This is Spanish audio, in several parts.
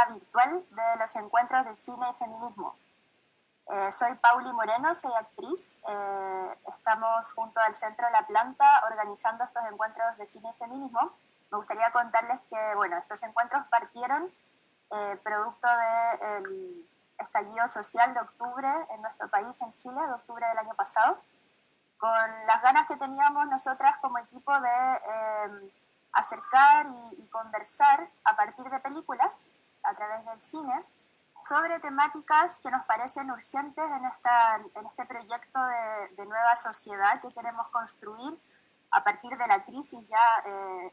virtual de los encuentros de cine y feminismo. Soy Pauli Moreno, soy actriz. Estamos junto al Centro La Planta organizando estos encuentros de cine y feminismo. Me gustaría contarles que, bueno, estos encuentros partieron producto del estallido social de octubre en nuestro país, en Chile, de octubre del año pasado, con las ganas que teníamos nosotras como equipo de acercar y conversar a partir de películas, a través del cine, sobre temáticas que nos parecen urgentes en este proyecto de nueva sociedad que queremos construir a partir de la crisis ya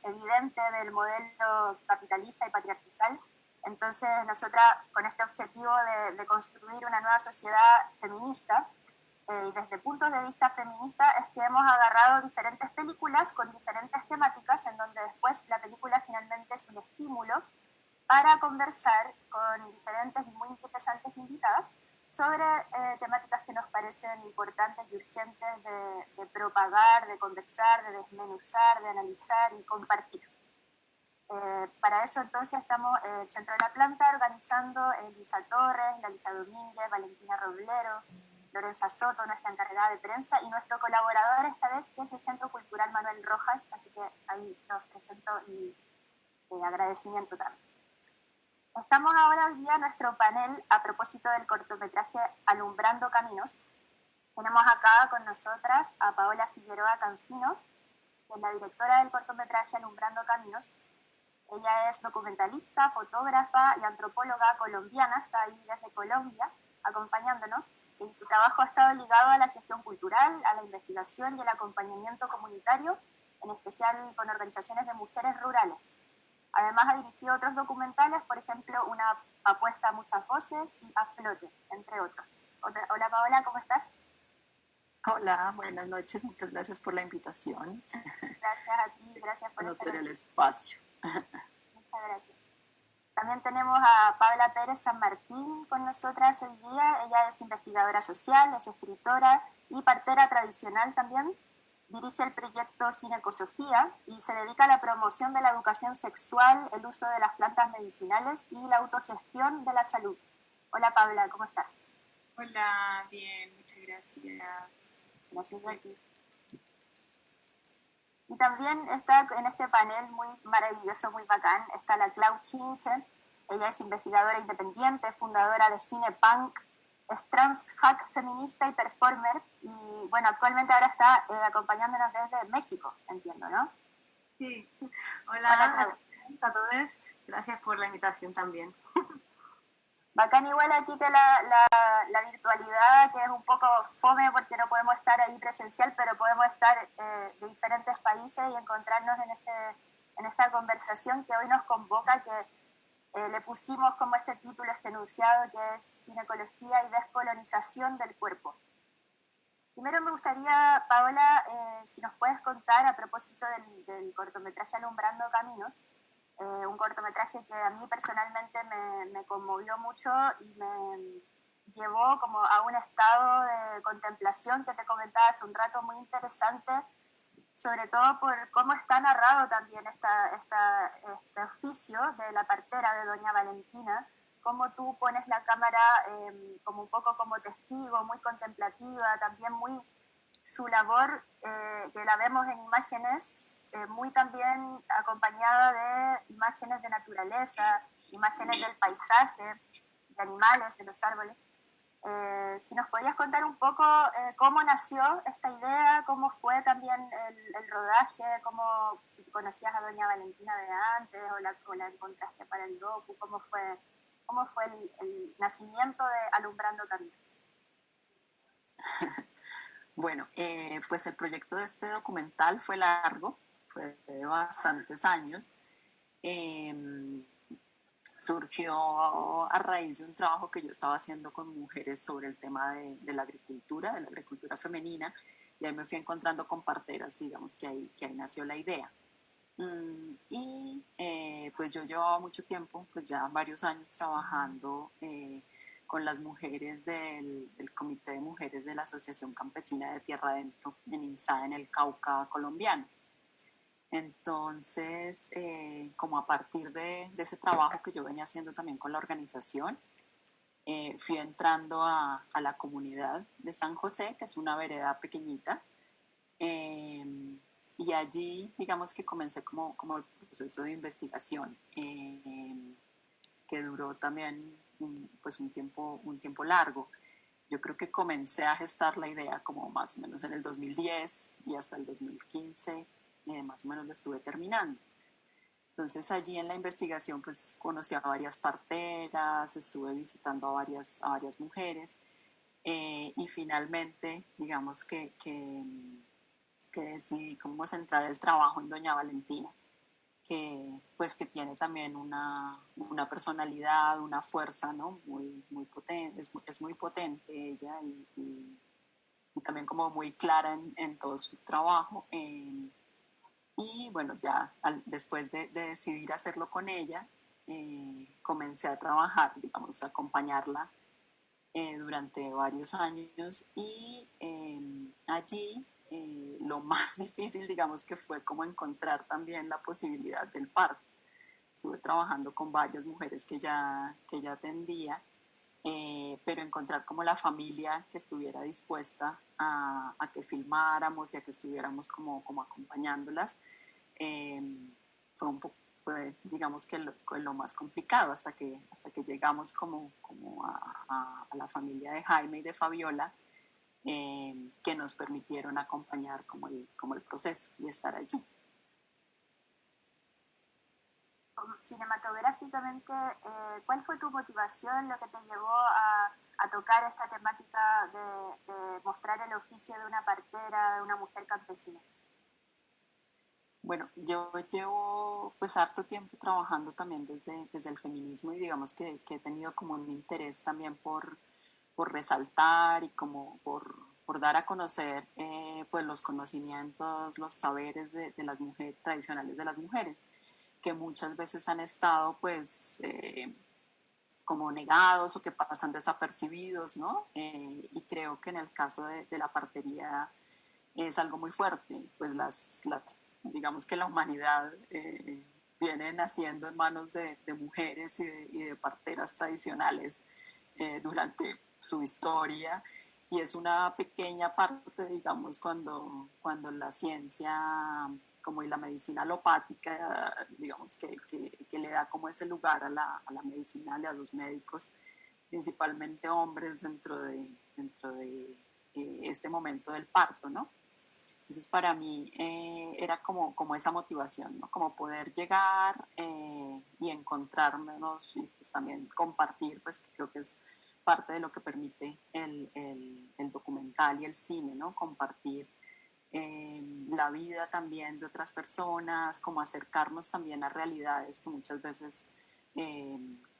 evidente del modelo capitalista y patriarcal. Entonces, nosotras, con este objetivo de construir una nueva sociedad feminista, y desde puntos de vista feministas, es que hemos agarrado diferentes películas con diferentes temáticas, en donde después la película finalmente es un estímulo para conversar con diferentes y muy interesantes invitadas sobre temáticas que nos parecen importantes y urgentes de propagar, de conversar, de desmenuzar, de analizar y compartir. Para eso entonces estamos en el Centro de la Planta organizando Elisa Torres, Lalisa Domínguez, Valentina Roblero, Lorenza Soto, nuestra encargada de prensa, y nuestro colaborador esta vez, que es el Centro Cultural Manuel Rojas, así que ahí los presento y agradecimiento también. Estamos ahora hoy día en nuestro panel a propósito del cortometraje Alumbrando Caminos. Tenemos acá con nosotras a Paola Figueroa Cancino, que es la directora del cortometraje Alumbrando Caminos. Ella es documentalista, fotógrafa y antropóloga colombiana, está ahí desde Colombia acompañándonos. Y su trabajo ha estado ligado a la gestión cultural, a la investigación y el acompañamiento comunitario, en especial con organizaciones de mujeres rurales. Además ha dirigido otros documentales, por ejemplo, Una apuesta a muchas voces y A flote, entre otros. Hola Paola, ¿cómo estás? Hola, buenas noches, muchas gracias por la invitación. Gracias a ti, gracias por conocer el espacio. Muchas gracias. También tenemos a Paula Pérez San Martín con nosotras hoy día. Ella es investigadora social, es escritora y partera tradicional también. Dirige el proyecto Ginecosofía y se dedica a la promoción de la educación sexual, el uso de las plantas medicinales y la autogestión de la salud. Hola Paula, ¿cómo estás? Hola, bien, muchas gracias. Gracias a ti. Y también está en este panel muy maravilloso, muy bacán, está la Clau Chinche. Ella es investigadora independiente, fundadora de Ginepunk, es trans, hack, feminista y performer, y bueno, actualmente ahora está acompañándonos desde México, entiendo, ¿no? Sí. Hola a todos, gracias por la invitación también. Bacán igual aquí que la virtualidad, que es un poco fome porque no podemos estar ahí presencial, pero podemos estar de diferentes países y encontrarnos en esta conversación que hoy nos convoca, que le pusimos como este título, este enunciado, que es Ginecología y descolonización del cuerpo. Primero me gustaría, Paola, si nos puedes contar a propósito del cortometraje Alumbrando Caminos, un cortometraje que a mí personalmente me conmovió mucho y me llevó como a un estado de contemplación que te comentaba hace un rato, muy interesante, sobre todo por cómo está narrado también este oficio de la partera de doña Valentina, cómo tú pones la cámara como un poco como testigo, muy contemplativa, también muy su labor, que la vemos en imágenes, muy también acompañada de imágenes de naturaleza, imágenes del paisaje, de animales, de los árboles. Si nos podías contar un poco cómo nació esta idea, cómo fue también el rodaje, cómo, si conocías a doña Valentina de antes o la encontraste para el docu, cómo fue el nacimiento de Alumbrando Caminos. Bueno, pues el proyecto de este documental fue largo, fue de bastantes años. Surgió a raíz de un trabajo que yo estaba haciendo con mujeres sobre el tema de la agricultura femenina, y ahí me fui encontrando con parteras, digamos que ahí nació la idea. Pues yo llevaba mucho tiempo, pues ya varios años trabajando con las mujeres del Comité de Mujeres de la Asociación Campesina de Tierra Adentro en INSA, en el Cauca colombiano. Entonces, como a partir de ese trabajo que yo venía haciendo también con la organización, fui entrando a la comunidad de San José, que es una vereda pequeñita, eh, y allí, digamos que comencé como el proceso de investigación, que duró también pues un tiempo largo. Yo creo que comencé a gestar la idea como más o menos en el 2010 y hasta el 2015 más o menos lo estuve terminando. Entonces allí en la investigación pues conocí a varias parteras, estuve visitando a varias mujeres y finalmente digamos que decidí cómo centrar el trabajo en Doña Valentina, que pues que tiene también una personalidad, una fuerza, ¿no? Muy potente, es muy potente ella y también como muy clara en todo su trabajo. Y bueno, ya después de decidir hacerlo con ella, comencé a trabajar, digamos, a acompañarla durante varios años y allí lo más difícil, digamos, que fue como encontrar también la posibilidad del parto. Estuve trabajando con varias mujeres que ya atendía, pero encontrar como la familia que estuviera dispuesta a que filmáramos y a que estuviéramos como acompañándolas, eh, fue un poco, fue, digamos que lo más complicado hasta que llegamos como a la familia de Jaime y de Fabiola, que nos permitieron acompañar como el proceso y estar allí. Cinematográficamente, ¿cuál fue tu motivación, lo que te llevó a tocar esta temática de mostrar el oficio de una partera, de una mujer campesina? Bueno, yo llevo pues harto tiempo trabajando también desde el feminismo y digamos que he tenido como un interés también por resaltar y como por dar a conocer pues los conocimientos, los saberes de las mujeres, tradicionales de las mujeres, que muchas veces han estado pues como negados o que pasan desapercibidos, ¿no? Y creo que en el caso de la partería es algo muy fuerte, pues digamos que la humanidad viene naciendo en manos de mujeres y de parteras tradicionales durante su historia y es una pequeña parte, digamos, cuando la ciencia como y la medicina alopática, digamos, que le da como ese lugar a la medicina y a los médicos, principalmente hombres dentro de este momento del parto, ¿no? Entonces para mí era como esa motivación, ¿no? Como poder llegar y encontrarnos y pues también compartir, pues que creo que es parte de lo que permite el documental y el cine, ¿no? Compartir la vida también de otras personas, como acercarnos también a realidades que muchas veces eh,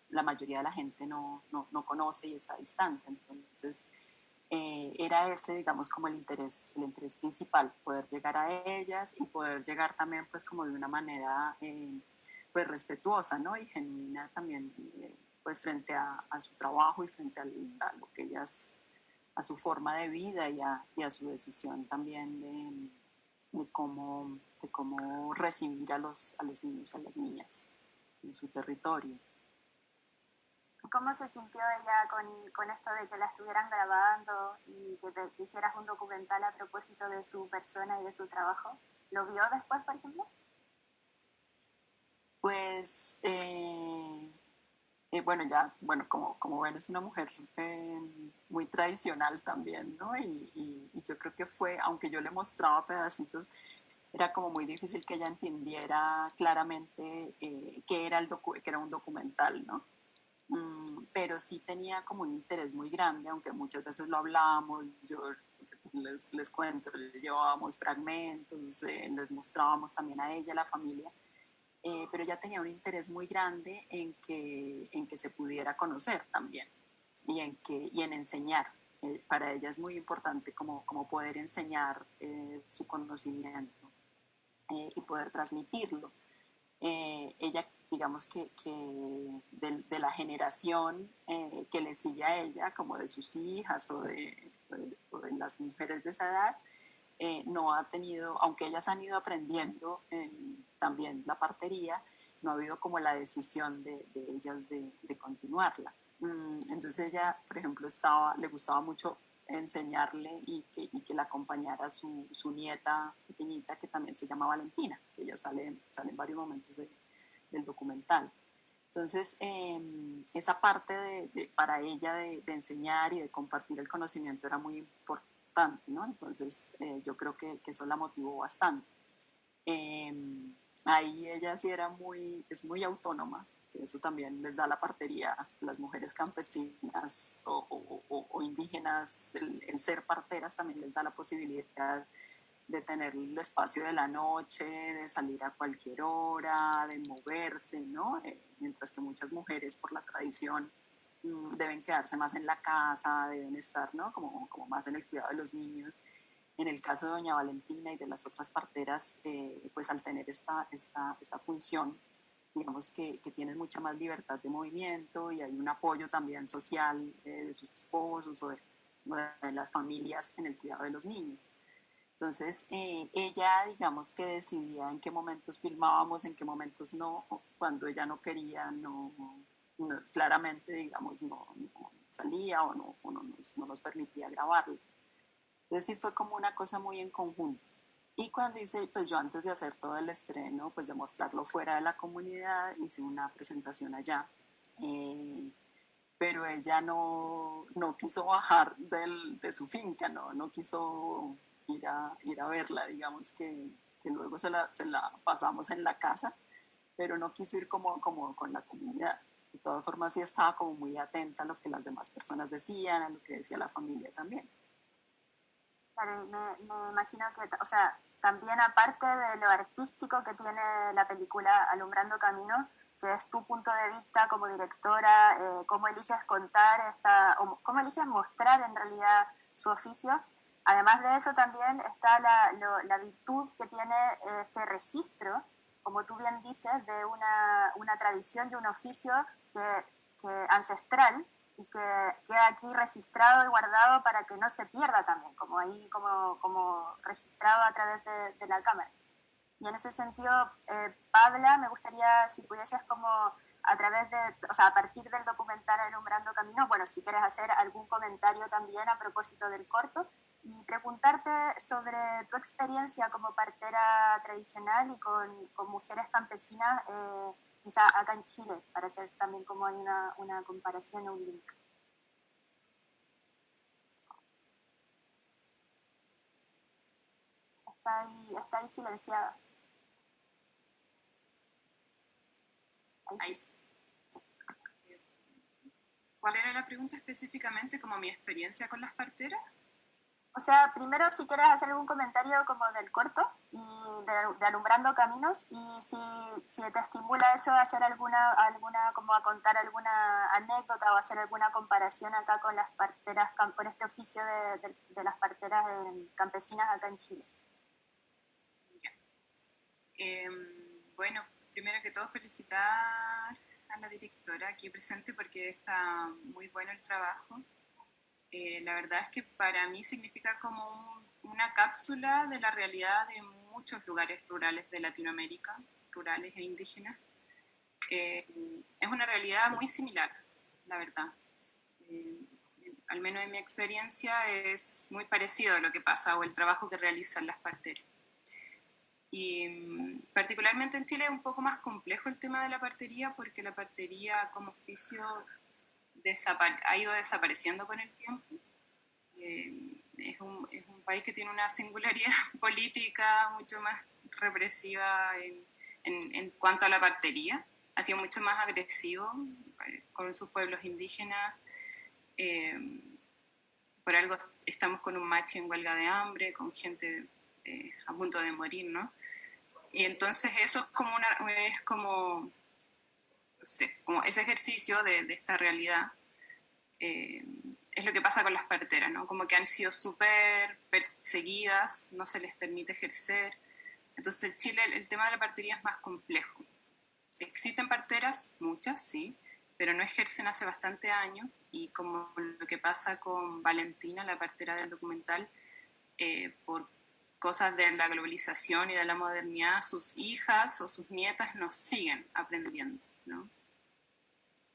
la mayoría de la gente no conoce y está distante. Entonces, era ese, digamos, como el interés principal, poder llegar a ellas y poder llegar también, pues, como de una manera, pues, respetuosa, ¿no? Y genuina también, pues, frente a su trabajo y frente a lo que ellas, a su forma de vida y a su decisión también de cómo recibir a los niños y a las niñas en su territorio. ¿Cómo se sintió ella con esto de que la estuvieran grabando y que hicieras un documental a propósito de su persona y de su trabajo? ¿Lo vio después, por ejemplo? Pues, bueno, ya, bueno, como ven, es una mujer muy tradicional también, ¿no? Y yo creo que fue, aunque yo le mostraba pedacitos, era como muy difícil que ella entendiera claramente que era un documental, ¿no? Pero sí tenía como un interés muy grande, aunque muchas veces lo hablábamos, yo les cuento, le llevábamos fragmentos, les mostrábamos también a ella, a la familia, pero ella tenía un interés muy grande en que se pudiera conocer también y en enseñar. Para ella es muy importante como poder enseñar su conocimiento y poder transmitirlo. Ella, digamos que de la generación que le sigue a ella, como de sus hijas o de las mujeres de esa edad, no ha tenido, aunque ellas han ido aprendiendo también la partería, no ha habido como la decisión de ellas de continuarla. Entonces ella, por ejemplo, le gustaba mucho enseñarle y que la acompañara su nieta pequeñita, que también se llama Valentina, que ella sale en varios momentos del documental. Entonces, esa parte para ella de enseñar y de compartir el conocimiento era muy importante, ¿no? Entonces, yo creo que eso la motivó bastante. Ahí ella sí es muy autónoma, que eso también les da la partería a las mujeres campesinas o indígenas, el ser parteras también les da la posibilidad de tener el espacio de la noche, de salir a cualquier hora, de moverse, ¿no? Mientras que muchas mujeres por la tradición deben quedarse más en la casa, deben estar, ¿no? Como más en el cuidado de los niños. En el caso de doña Valentina y de las otras parteras, pues al tener esta función, digamos que tienen mucha más libertad de movimiento y hay un apoyo también social de sus esposos o de las familias en el cuidado de los niños. Entonces, ella, digamos que decidía en qué momentos filmábamos, en qué momentos no, cuando ella no quería, claramente, digamos, no salía o no nos permitía grabarlo. Entonces sí fue como una cosa muy en conjunto. Y cuando hice, pues yo antes de hacer todo el estreno, pues de mostrarlo fuera de la comunidad, hice una presentación allá. Pero ella no quiso bajar de su finca, no quiso ir a verla, digamos que luego se la pasamos en la casa, pero no quiso ir como con la comunidad. De todas formas sí estaba como muy atenta a lo que las demás personas decían, a lo que decía la familia también. Claro, me imagino que, o sea, también aparte de lo artístico que tiene la película Alumbrando Camino, que es tu punto de vista como directora, cómo eliges contar o cómo eliges mostrar en realidad su oficio. Además de eso también está la virtud que tiene este registro, como tú bien dices, de una tradición, de un oficio que ancestral, y que queda aquí registrado y guardado para que no se pierda también, como ahí como registrado a través de la cámara. Y en ese sentido, Pabla, me gustaría si pudieses como a través o sea, a partir del documental Alumbrando Caminos, bueno, si quieres hacer algún comentario también a propósito del corto, y preguntarte sobre tu experiencia como partera tradicional y con mujeres campesinas, quizá acá en Chile, para hacer también como hay una comparación o un link. Está ahí silenciada. Ahí sí. ¿Cuál era la pregunta específicamente? ¿Como mi experiencia con las parteras? O sea, primero si quieres hacer algún comentario como del corto y de Alumbrando Caminos, y si te estimula eso a hacer alguna, como a contar alguna anécdota o hacer alguna comparación acá con las parteras, con este oficio de las parteras campesinas acá en Chile. Bueno, primero que todo felicitar a la directora aquí presente porque está muy bueno el trabajo. La verdad es que para mí significa como una cápsula de la realidad de muchos lugares rurales de Latinoamérica, rurales e indígenas. Es una realidad muy similar, la verdad. Al menos en mi experiencia es muy parecido a lo que pasa o el trabajo que realizan las parteras. Y particularmente en Chile es un poco más complejo el tema de la partería porque la partería como oficio ha ido desapareciendo con el tiempo. Es un país que tiene una singularidad política mucho más represiva en cuanto a la partería. Ha sido mucho más agresivo con sus pueblos indígenas. Por algo estamos con un machi en huelga de hambre, con gente a punto de morir, ¿no? Y entonces eso es como, no sé, como ese ejercicio de esta realidad. Es lo que pasa con las parteras, ¿no? Como que han sido súper perseguidas, no se les permite ejercer. Entonces en Chile el tema de la partería es más complejo. Existen parteras, muchas, sí, pero no ejercen hace bastante años y como lo que pasa con Valentina, la partera del documental, por cosas de la globalización y de la modernidad, sus hijas o sus nietas nos siguen aprendiendo, ¿no?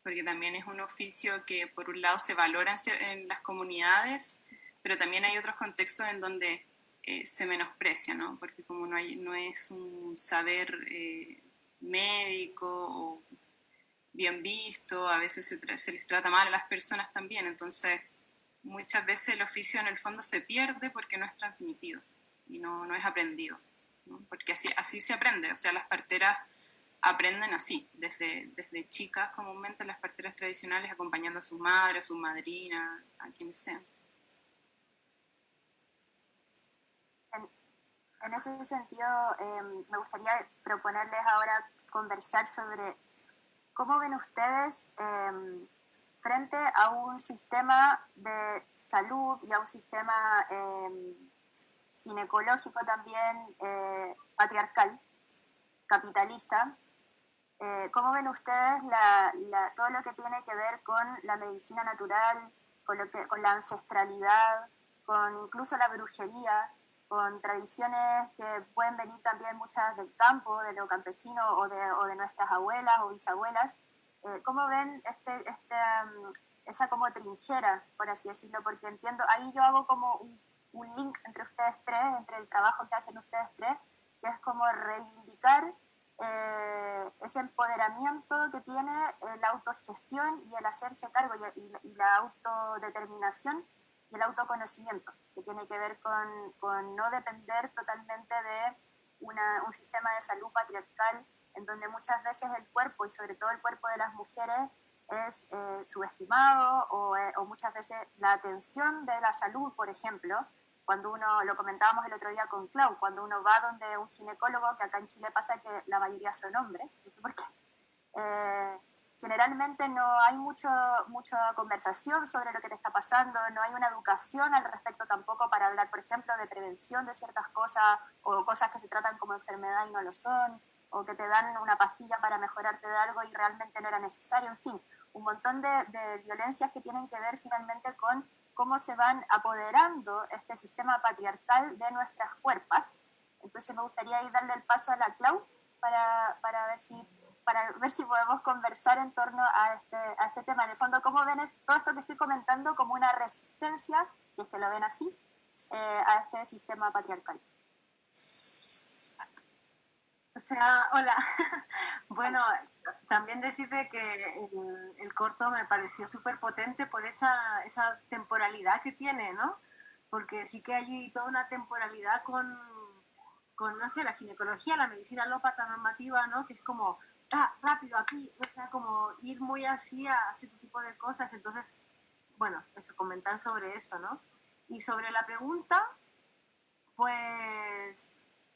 Porque también es un oficio que por un lado se valora en las comunidades, pero también hay otros contextos en donde se menosprecia, ¿no? Porque como no es un saber médico o bien visto, a veces se les trata mal a las personas también, entonces muchas veces el oficio en el fondo se pierde porque no es transmitido y no es aprendido, ¿no? Porque así se aprende, o sea, las parteras aprenden así, desde chicas comúnmente las parteras tradicionales acompañando a su madre, a su madrina, a quien sea. En ese sentido, me gustaría proponerles ahora conversar sobre cómo ven ustedes frente a un sistema de salud y a un sistema ginecológico también patriarcal, capitalista. ¿Cómo ven ustedes todo lo que tiene que ver con la medicina natural, con la ancestralidad, con incluso la brujería, con tradiciones que pueden venir también muchas del campo, de lo campesino o de nuestras abuelas o bisabuelas? ¿Cómo ven esa como trinchera, por así decirlo? Porque entiendo, ahí yo hago como un link entre ustedes tres, entre el trabajo que hacen ustedes tres, que es como reivindicar ese empoderamiento que tiene la autogestión y el hacerse cargo y la autodeterminación y el autoconocimiento, que tiene que ver con no depender totalmente de un sistema de salud patriarcal en donde muchas veces el cuerpo, y sobre todo el cuerpo de las mujeres, es subestimado o muchas veces la atención de la salud, por ejemplo, cuando uno, lo comentábamos el otro día con Clau, cuando uno va donde un ginecólogo, que acá en Chile pasa que la mayoría son hombres, no sé por qué, generalmente no hay mucha conversación sobre lo que te está pasando, no hay una educación al respecto tampoco para hablar, por ejemplo, de prevención de ciertas cosas o cosas que se tratan como enfermedad y no lo son, o que te dan una pastilla para mejorarte de algo y realmente no era necesario, en fin, un montón de violencias que tienen que ver finalmente con cómo se van apoderando este sistema patriarcal de nuestras cuerpas. Entonces me gustaría ahí darle el paso a la Clau para ver si podemos conversar en torno a este tema. En el fondo, ¿cómo ven todo esto que estoy comentando como una resistencia, si es que lo ven así, a este sistema patriarcal? O sea, hola. Bueno, también decirte que el corto me pareció súper potente por esa temporalidad que tiene, ¿no? Porque sí que hay toda una temporalidad con, no sé, la ginecología, la medicina alópata normativa, ¿no? Que es como, rápido aquí, o sea, como ir muy así a ese tipo de cosas. Entonces, bueno, eso, comentar sobre eso, ¿no? Y sobre la pregunta, pues,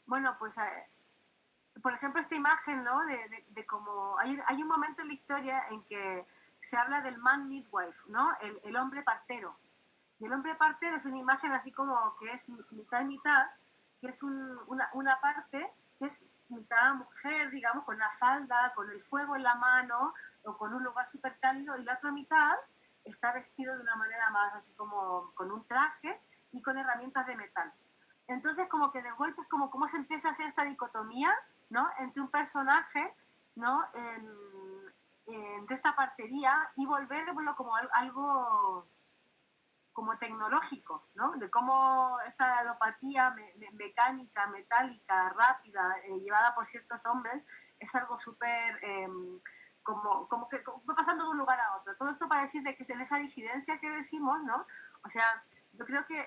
bueno, pues... por ejemplo, esta imagen, ¿no? De cómo hay un momento en la historia en que se habla del man midwife, ¿no? El hombre partero. Y el hombre partero es una imagen así como que es mitad y mitad, que es una parte que es mitad mujer, digamos, con una falda, con el fuego en la mano o con un lugar súper cálido, y la otra mitad está vestido de una manera más así como con un traje y con herramientas de metal. Entonces, como que de golpe es como cómo se empieza a hacer esta dicotomía, ¿no? Entre un personaje, ¿no? De esta partería y volverlo como algo como tecnológico, ¿no? De cómo esta alopatía mecánica, metálica, rápida, llevada por ciertos hombres, es algo súper... como que va pasando de un lugar a otro. Todo esto para decir de que en esa disidencia que decimos, ¿no? O sea, yo creo que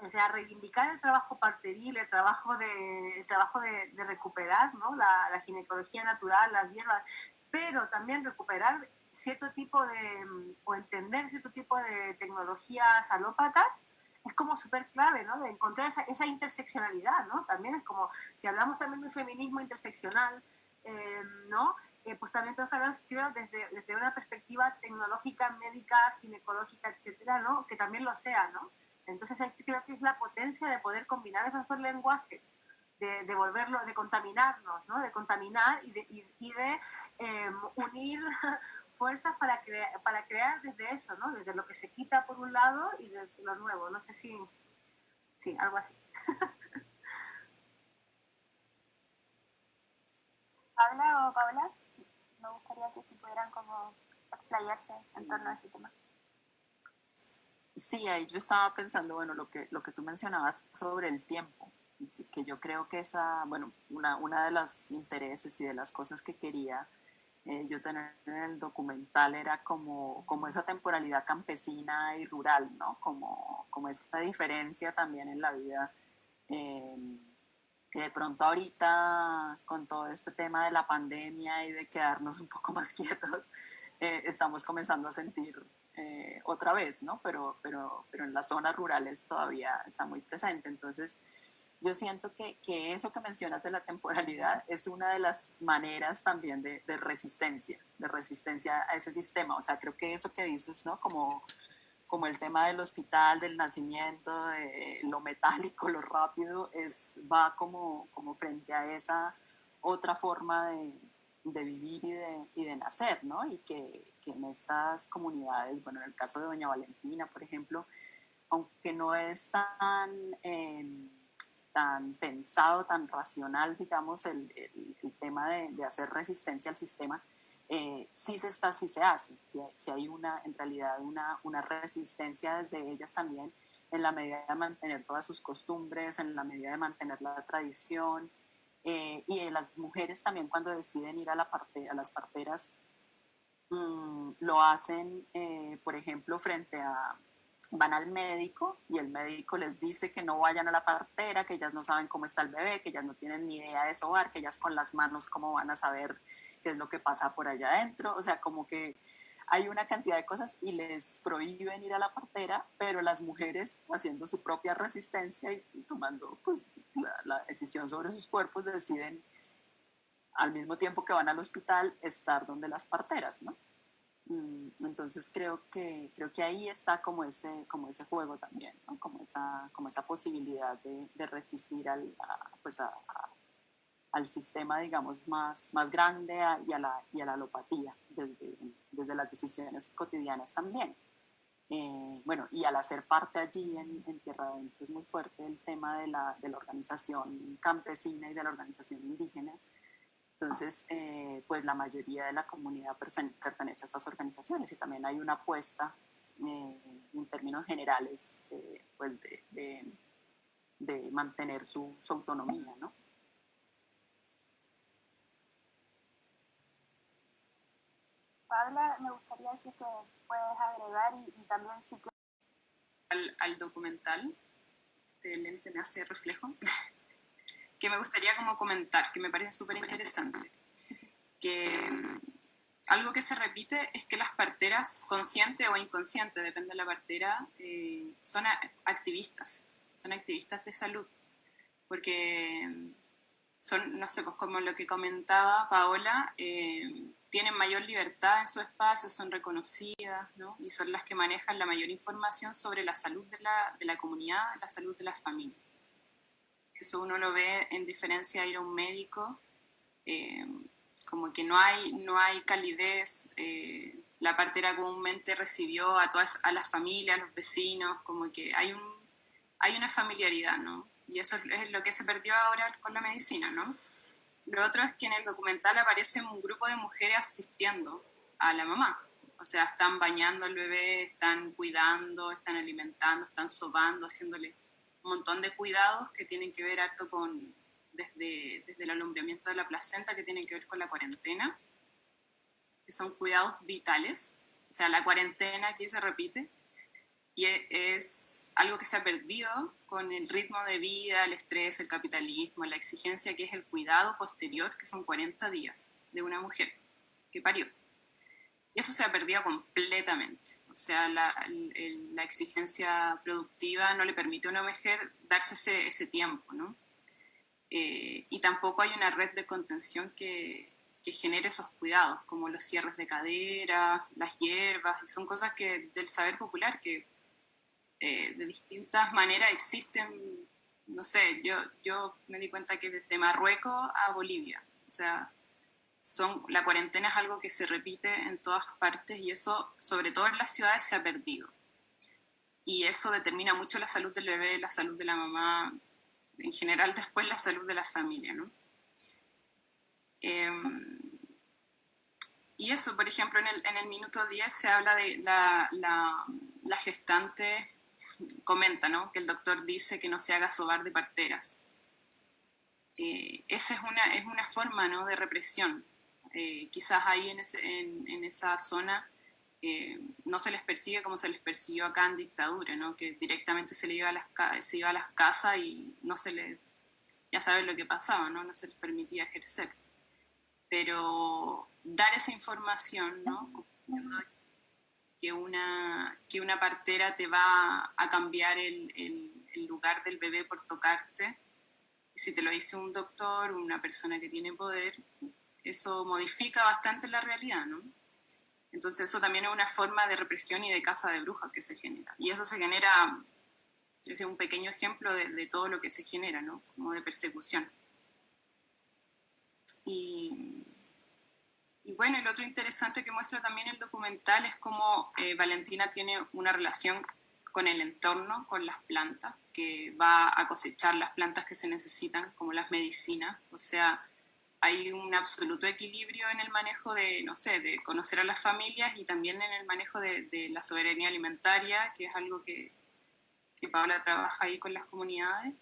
o sea, reivindicar el trabajo parteril, el trabajo de recuperar, ¿no? La ginecología natural, las hierbas, pero también recuperar cierto tipo o entender cierto tipo de tecnologías alópatas, es como súper clave, ¿no? De encontrar esa interseccionalidad, ¿no? También es como, si hablamos también de un feminismo interseccional, ¿no? Pues también tenemos que hablar, creo, desde una perspectiva tecnológica, médica, ginecológica, etcétera, ¿no? Que también lo sea, ¿no? Entonces creo que es la potencia de poder combinar esos dos lenguajes, de volverlo, de contaminarnos, ¿no? De contaminar y de unir fuerzas para crear desde eso, ¿no? Desde lo que se quita por un lado y desde lo nuevo. No sé si Sí, algo así. ¿Paula o Paula? Sí, me gustaría que si pudieran como explayarse en torno a ese tema. Sí, ahí yo estaba pensando, bueno, lo que tú mencionabas sobre el tiempo, sí, que yo creo que esa, bueno, una de los intereses y de las cosas que quería yo tener en el documental era como esa temporalidad campesina y rural, ¿no? Como esta diferencia también en la vida, eh, que de pronto ahorita con todo este tema de la pandemia y de quedarnos un poco más quietos, estamos comenzando a sentir otra vez, ¿no? Pero en las zonas rurales todavía está muy presente. Entonces, yo siento que eso que mencionas de la temporalidad es una de las maneras también de resistencia a ese sistema. O sea, creo que eso que dices, ¿no? Como el tema del hospital, del nacimiento, de lo metálico, lo rápido, va como frente a esa otra forma de vivir y de nacer, ¿no? Y que en estas comunidades, bueno, en el caso de Doña Valentina, por ejemplo, aunque no es tan pensado, tan racional, digamos, el tema de hacer resistencia al sistema, sí sí se hace, sí hay en realidad una resistencia desde ellas también, en la medida de mantener todas sus costumbres, en la medida de mantener la tradición, y de las mujeres también cuando deciden ir a a las parteras, lo hacen, por ejemplo, van al médico y el médico les dice que no vayan a la partera, que ellas no saben cómo está el bebé, que ellas no tienen ni idea de sobar, que ellas con las manos cómo van a saber qué es lo que pasa por allá adentro, o sea, como que hay una cantidad de cosas y les prohíben ir a la partera, pero las mujeres haciendo su propia resistencia y tomando pues la decisión sobre sus cuerpos deciden al mismo tiempo que van al hospital estar donde las parteras, ¿no? Entonces creo que ahí está como ese juego también, ¿no? Como esa posibilidad de resistir pues al sistema, digamos, más grande y a la alopatía desde las decisiones cotidianas también. Bueno, y al hacer parte allí en Tierra Adentro es muy fuerte el tema de la organización campesina y de la organización indígena. Entonces, pues la mayoría de la comunidad pertenece a estas organizaciones y también hay una apuesta en términos generales pues de mantener su autonomía, ¿no? Paula, me gustaría si es que puedes agregar y también si que... Al documental, este lente me hace reflejo, que me gustaría como comentar, que me parece súper interesante, que algo que se repite es que las parteras, consciente o inconsciente, depende de la partera, son activistas de salud, porque son, no sé, pues como lo que comentaba Paola, tienen mayor libertad en su espacio, son reconocidas, ¿no? Y son las que manejan la mayor información sobre la salud de la comunidad, la salud de las familias. Eso uno lo ve en diferencia a ir a un médico, como que no hay calidez, la partera comúnmente recibió a las familias, a los vecinos, como que hay una familiaridad, ¿no? Y eso es lo que se perdió ahora con la medicina, ¿no? Lo otro es que en el documental aparece un grupo de mujeres asistiendo a la mamá. O sea, están bañando al bebé, están cuidando, están alimentando, están sobando, haciéndole un montón de cuidados que tienen que ver harto desde el alumbramiento de la placenta, que tienen que ver con la cuarentena, que son cuidados vitales. O sea, la cuarentena aquí se repite y es algo que se ha perdido con el ritmo de vida, el estrés, el capitalismo, la exigencia que es el cuidado posterior, que son 40 días de una mujer que parió. Y eso se ha perdido completamente. O sea, la exigencia productiva no le permite a una mujer darse ese tiempo, ¿no? Y tampoco hay una red de contención que genere esos cuidados, como los cierres de cadera, las hierbas, y son cosas del saber popular que de distintas maneras existen. No sé, yo me di cuenta que desde Marruecos a Bolivia, o sea, la cuarentena es algo que se repite en todas partes y eso, sobre todo en las ciudades, se ha perdido. y eso determina mucho la salud del bebé, la salud de la mamá, en general después la salud de la familia, ¿no? Y eso, por ejemplo, en el minuto 10 se habla de la gestante, comenta, ¿no?, que el doctor dice que no se haga sobar de parteras. Esa es una forma, ¿no?, de represión. Quizás ahí en esa zona no se les persigue como se les persiguió acá en dictadura, ¿no?, que directamente se iba a las casas y no se les, ya sabes lo que pasaba, ¿no?, no se les permitía ejercer. Pero dar esa información, ¿no?, que una partera te va a cambiar el lugar del bebé por tocarte, y si te lo dice un doctor, una persona que tiene poder, eso modifica bastante la realidad, ¿no? Entonces eso también es una forma de represión y de caza de brujas que se genera. Y eso se genera, es un pequeño ejemplo de todo lo que se genera, ¿no?, como de persecución. Y bueno, el otro interesante que muestra también el documental es cómo Valentina tiene una relación con el entorno, con las plantas, que va a cosechar las plantas que se necesitan, como las medicinas. O sea, hay un absoluto equilibrio en el manejo de, no sé, de conocer a las familias y también en el manejo de la soberanía alimentaria, que es algo que Paula trabaja ahí con las comunidades.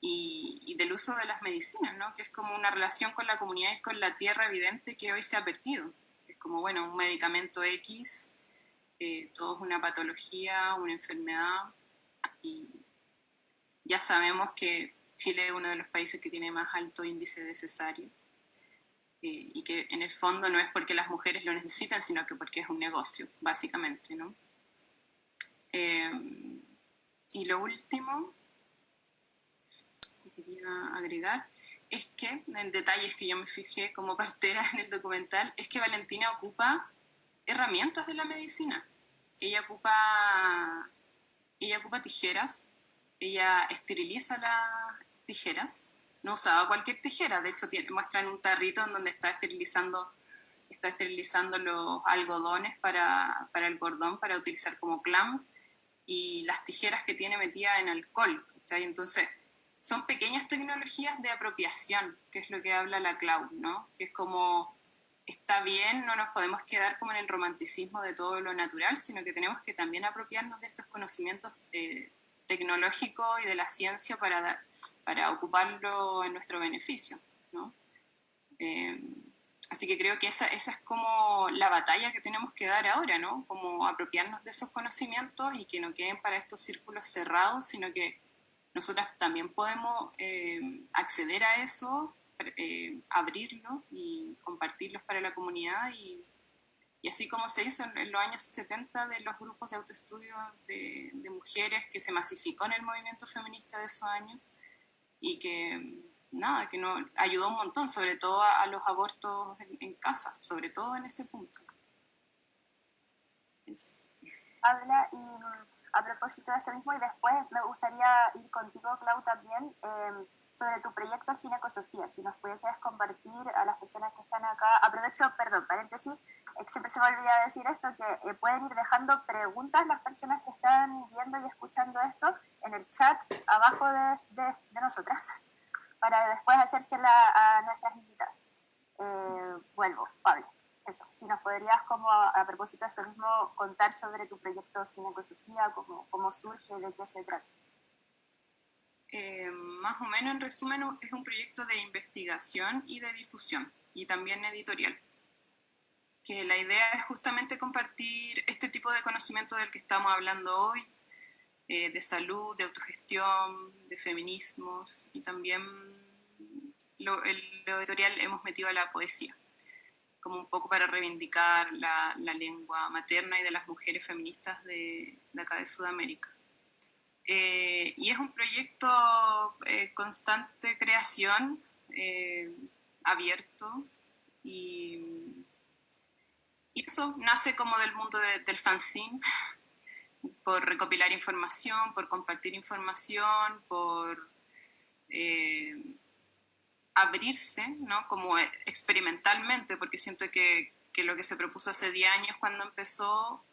Y del uso de las medicinas, ¿no?, que es como una relación con la comunidad y con la tierra evidente que hoy se ha perdido. Es como, bueno, un medicamento X, todo es una patología, una enfermedad, y ya sabemos que Chile es uno de los países que tiene más alto índice de cesárea, y que en el fondo no es porque las mujeres lo necesitan, sino que porque es un negocio, básicamente, ¿no? Y lo último quería agregar es que, en detalles que yo me fijé como partera en el documental, es que Valentina ocupa herramientas de la medicina. Ella ocupa tijeras, ella esteriliza las tijeras, no usaba cualquier tijera, de hecho muestran un tarrito en donde está esterilizando los algodones para el cordón, para utilizar como clamp, y las tijeras que tiene metidas en alcohol, ¿sí? Entonces, son pequeñas tecnologías de apropiación, que es lo que habla la Clau, ¿no? Que es como, está bien, no nos podemos quedar como en el romanticismo de todo lo natural, sino que tenemos que también apropiarnos de estos conocimientos tecnológicos y de la ciencia para ocuparlo en nuestro beneficio, ¿no? Así que creo que esa es como la batalla que tenemos que dar ahora, ¿no? Como apropiarnos de esos conocimientos y que no queden para estos círculos cerrados, sino que nosotras también podemos acceder a eso, abrirlo y compartirlos para la comunidad, y así como se hizo en los años 70 de los grupos de autoestudio de mujeres, que se masificó en el movimiento feminista de esos años, y que nada, que nos ayudó un montón, sobre todo a los abortos en casa, sobre todo en ese punto. Eso. Habla, y a propósito de esto mismo, y después me gustaría ir contigo, Clau, también, sobre tu proyecto Ginecosofía. Si nos pudieses compartir a las personas que están acá, aprovecho, perdón, paréntesis, siempre se me olvida decir esto, que pueden ir dejando preguntas las personas que están viendo y escuchando esto en el chat abajo de nosotras, para después hacérsela a nuestras invitadas. Vuelvo, Pablo. Eso, si nos podrías, como a propósito de esto mismo, contar sobre tu proyecto Ginecosofía, cómo surge, de qué se trata. Más o menos, en resumen, es un proyecto de investigación y de difusión, y también editorial. Que la idea es justamente compartir este tipo de conocimiento del que estamos hablando hoy, de salud, de autogestión, de feminismos, y también lo editorial hemos metido a la poesía, como un poco para reivindicar la lengua materna y de las mujeres feministas de acá de Sudamérica. Y es un proyecto constante creación, abierto, y eso nace como del mundo del fanzine, por recopilar información, por compartir información, por abrirse, ¿no?, como experimentalmente, porque siento que lo que se propuso hace 10 años cuando empezó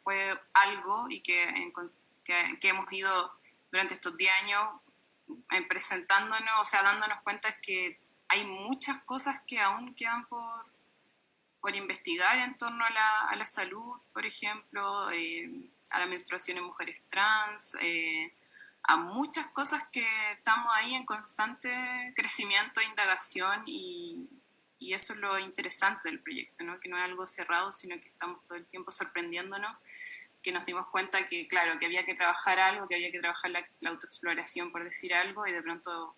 fue algo, y que que hemos ido durante estos 10 años presentándonos, o sea, dándonos cuenta es que hay muchas cosas que aún quedan por investigar en torno a la salud, por ejemplo, a la menstruación en mujeres trans, a muchas cosas que estamos ahí en constante crecimiento e indagación y eso es lo interesante del proyecto, ¿no? Que no es algo cerrado, sino que estamos todo el tiempo sorprendiéndonos, que nos dimos cuenta que, claro, que había que trabajar algo, que había que trabajar la autoexploración, por decir algo, y de pronto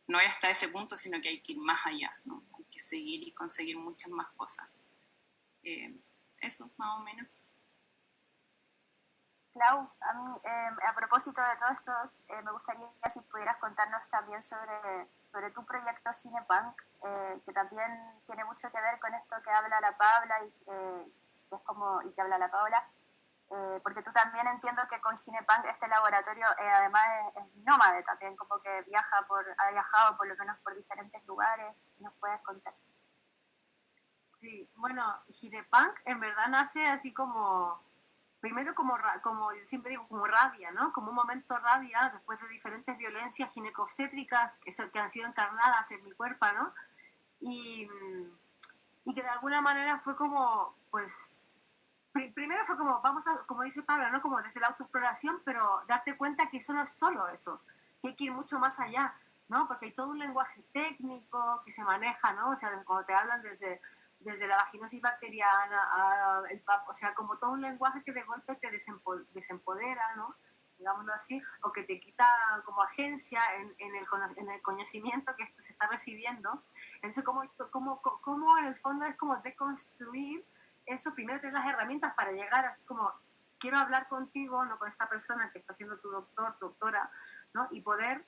no era hasta ese punto, sino que hay que ir más allá, ¿no? Hay que seguir y conseguir muchas más cosas. Eso, más o menos. Clau, a mí, a propósito de todo esto, me gustaría si pudieras contarnos también sobre tu proyecto Cinepunk, que también tiene mucho que ver con esto que habla la Paula y que habla la Paula, porque tú también entiendo que con Cinepunk este laboratorio además es nómade también, como que ha viajado por lo menos por diferentes lugares, si nos puedes contar. Sí, bueno, Cinepunk en verdad nace así como, primero como siempre digo, como rabia, ¿no? Como un momento rabia después de diferentes violencias ginecobstétricas que han sido encarnadas en mi cuerpo, ¿no? Y que de alguna manera fue como, pues, primero fue como, como dice Pablo, ¿no? Como desde la autoexploración, pero darte cuenta que eso no es solo eso, que hay que ir mucho más allá, ¿no? Porque hay todo un lenguaje técnico que se maneja, ¿no? O sea, cuando te hablan desde la vaginosis bacteriana, el PAP, o sea, como todo un lenguaje que de golpe te desempodera, ¿no? Digámoslo así, o que te quita como agencia en el conocimiento que se está recibiendo. Entonces, como en el fondo es como deconstruir eso, primero tener las herramientas para llegar así como, quiero hablar contigo, no con esta persona que está siendo tu doctora, ¿no? Y poder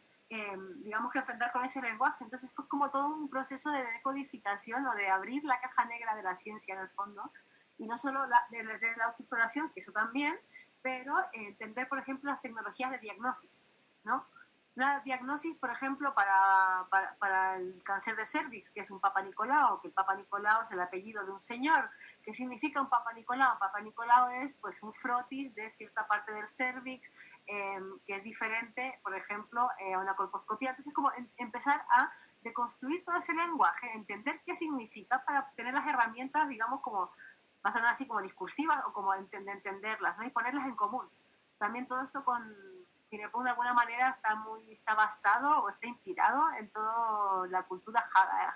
digamos que enfrentar con ese lenguaje. Entonces fue como todo un proceso de decodificación o de abrir la caja negra de la ciencia en el fondo, y no solo de la autoexploración, que eso también, pero entender, por ejemplo, las tecnologías de diagnosis, ¿no? Una diagnosis, por ejemplo, para el cáncer de cervix, que es un Papa Nicolau, que el Papa Nicolau es el apellido de un señor. ¿Qué significa un Papa Nicolau? Papa Nicolau es pues un frotis de cierta parte del cervix, que es diferente, por ejemplo, a una colposcopía. Entonces, como empezar a deconstruir todo ese lenguaje, entender qué significa para tener las herramientas, digamos, como, va a sonar así como discursivas o como entenderlas, ¿no? Y ponerlas en común. También todo esto Cinepunk de alguna manera está basado o está inspirado en toda la cultura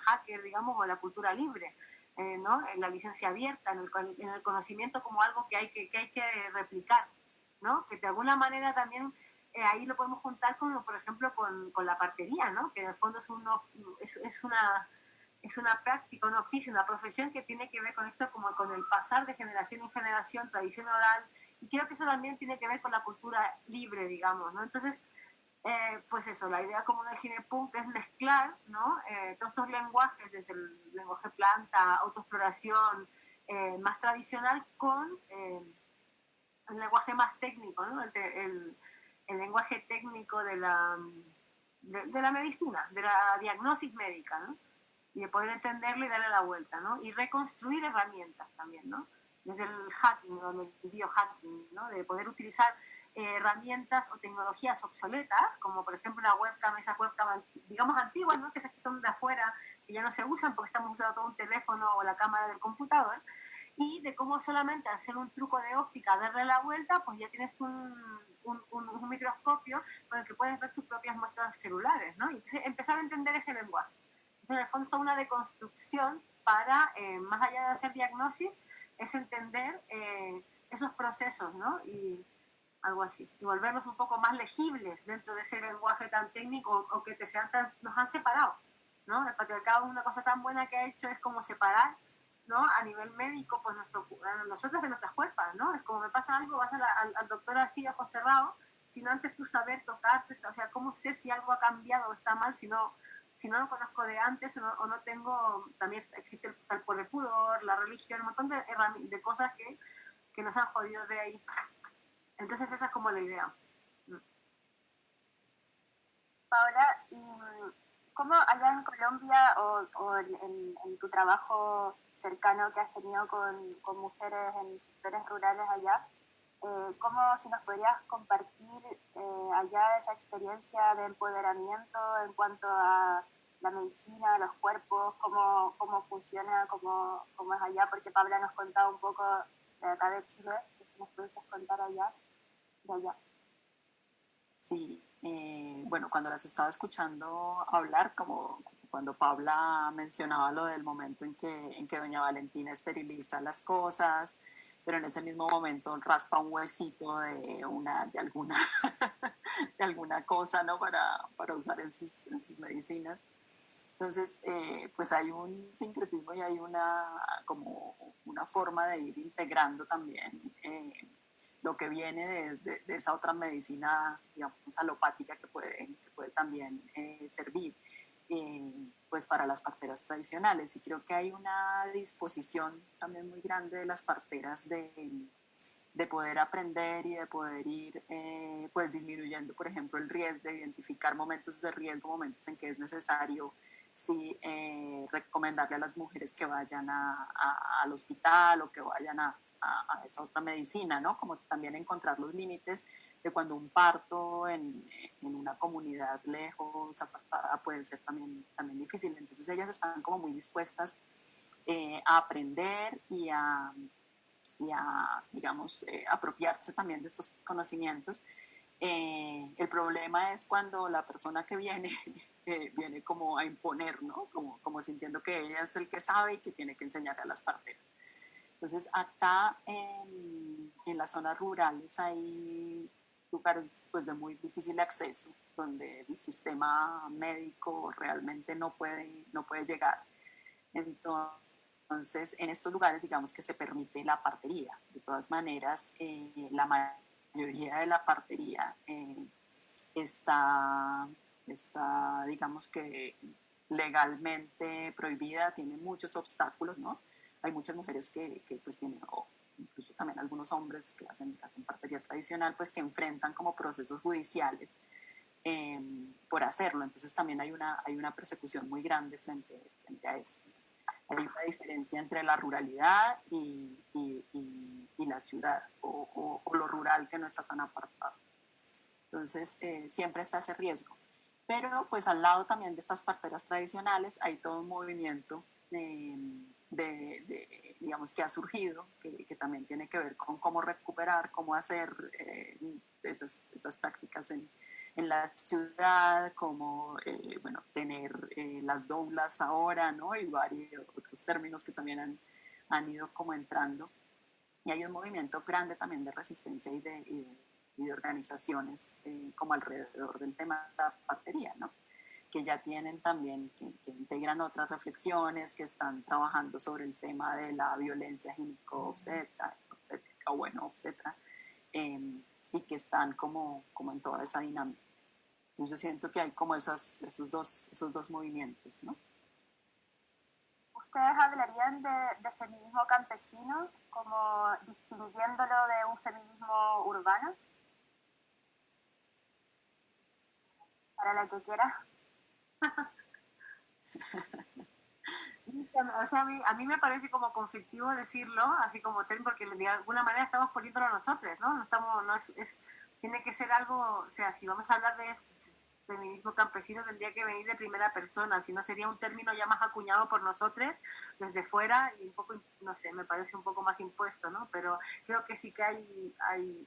hacker, digamos, o la cultura libre, ¿no? En la licencia abierta, en el conocimiento como algo que hay que replicar, ¿no? Que de alguna manera también ahí lo podemos juntar por ejemplo, con la partería, ¿no? Que en el fondo es una práctica, un oficio, una profesión que tiene que ver con esto, como con el pasar de generación en generación, tradición oral, y creo que eso también tiene que ver con la cultura libre, digamos, ¿no? Entonces, pues eso, la idea como del Cinepunk es mezclar, ¿no? Todos estos lenguajes, desde el lenguaje planta, autoexploración, más tradicional, con el lenguaje más técnico, ¿no? El lenguaje técnico de la medicina, de la diagnosis médica, ¿no? Y de poder entenderlo y darle la vuelta, ¿no? Y reconstruir herramientas también, ¿no? Desde el hacking o el biohacking, ¿no? De poder utilizar herramientas o tecnologías obsoletas, como por ejemplo una webcam, esas webcam, digamos, antiguas, ¿no? Que esas que son de afuera, que ya no se usan porque estamos usando todo un teléfono o la cámara del computador, y de cómo solamente hacer un truco de óptica, darle la vuelta, pues ya tienes un microscopio con el que puedes ver tus propias muestras celulares, ¿no? Y entonces empezar a entender ese lenguaje. Entonces, en el fondo, es una deconstrucción para, más allá de hacer diagnosis, es entender esos procesos, ¿no? Y algo así. Y volverlos un poco más legibles dentro de ese lenguaje tan técnico o que nos han separado, ¿no? El patriarcado, una cosa tan buena que ha hecho es como separar, ¿no? A nivel médico, pues nosotros de nuestras cuerpos, ¿no? Es como me pasa algo, vas al doctor así, ojos cerrados, sino antes tú saber tocarte, o sea, ¿cómo sé si algo ha cambiado o está mal si no lo conozco de antes o no tengo? También existe por el pudor, la religión, un montón de cosas que nos han jodido de ahí. Entonces esa es como la idea. Paola, ¿y cómo allá en Colombia o en tu trabajo cercano que has tenido con mujeres en sectores rurales allá, ¿cómo si nos podrías compartir allá esa experiencia de empoderamiento en cuanto a la medicina, los cuerpos, cómo funciona, cómo es allá? Porque Paula nos contaba un poco de acá de Chile, si nos pudieses contar allá, de allá. Sí, bueno, cuando las estaba escuchando hablar, como cuando Paula mencionaba lo del momento en que doña Valentina esteriliza las cosas, pero en ese mismo momento raspa un huesito de alguna, de alguna cosa, ¿no? Para usar en sus medicinas. Entonces, pues hay un sincretismo y hay como una forma de ir integrando también lo que viene de esa otra medicina, digamos, alopática que puede también servir pues para las parteras tradicionales. Y creo que hay una disposición también muy grande de las parteras de poder aprender y de poder ir pues disminuyendo, por ejemplo, el riesgo, de identificar momentos de riesgo, momentos en que es necesario sí, recomendarle a las mujeres que vayan al hospital o que vayan a esa otra medicina, ¿no? Como también encontrar los límites de cuando un parto en una comunidad lejos, apartada, puede ser también difícil. Entonces ellas están como muy dispuestas a aprender digamos, apropiarse también de estos conocimientos. El problema es cuando la persona que viene viene como a imponer, ¿no? Como sintiendo que ella es el que sabe y que tiene que enseñar a las parteras. Entonces, acá en las zonas rurales hay lugares pues, de muy difícil acceso, donde el sistema médico realmente no puede llegar. Entonces, en estos lugares, digamos que se permite la partería. De todas maneras, la mayoría de la partería está, digamos que legalmente prohibida, tiene muchos obstáculos, ¿no? Hay muchas mujeres que pues tienen, o incluso también algunos hombres que hacen partería tradicional, pues que enfrentan como procesos judiciales por hacerlo. Entonces también hay una persecución muy grande frente a esto. Hay una diferencia entre la ruralidad y la ciudad, o lo rural que no está tan apartado. Entonces, siempre está ese riesgo. Pero, pues, al lado también de estas parteras tradicionales hay todo un movimiento digamos, que ha surgido, que también tiene que ver con cómo recuperar, cómo hacer estas prácticas en la ciudad, cómo, bueno, tener las doulas ahora, ¿no? Y varios otros términos que también han ido como entrando. Y hay un movimiento grande también de resistencia y de organizaciones como alrededor del tema de la partería, ¿no? Que ya tienen también, que integran otras reflexiones, que están trabajando sobre el tema de la violencia ginecobstétrica, o bueno, obstetra, y que están como en toda esa dinámica. Entonces yo siento que hay como esos dos movimientos, ¿no? ¿Ustedes hablarían de feminismo campesino, como distinguiéndolo de un feminismo urbano? Para la que quiera. O sea, a mí me parece como conflictivo decirlo, así como porque de alguna manera estamos poniéndolo nosotros, ¿no? No estamos, no tiene que ser algo, o sea, si vamos a hablar de feminismo campesino tendría que venir de primera persona, si no sería un término ya más acuñado por nosotros desde fuera y un poco, no sé, me parece un poco más impuesto, ¿no? Pero creo que sí que hay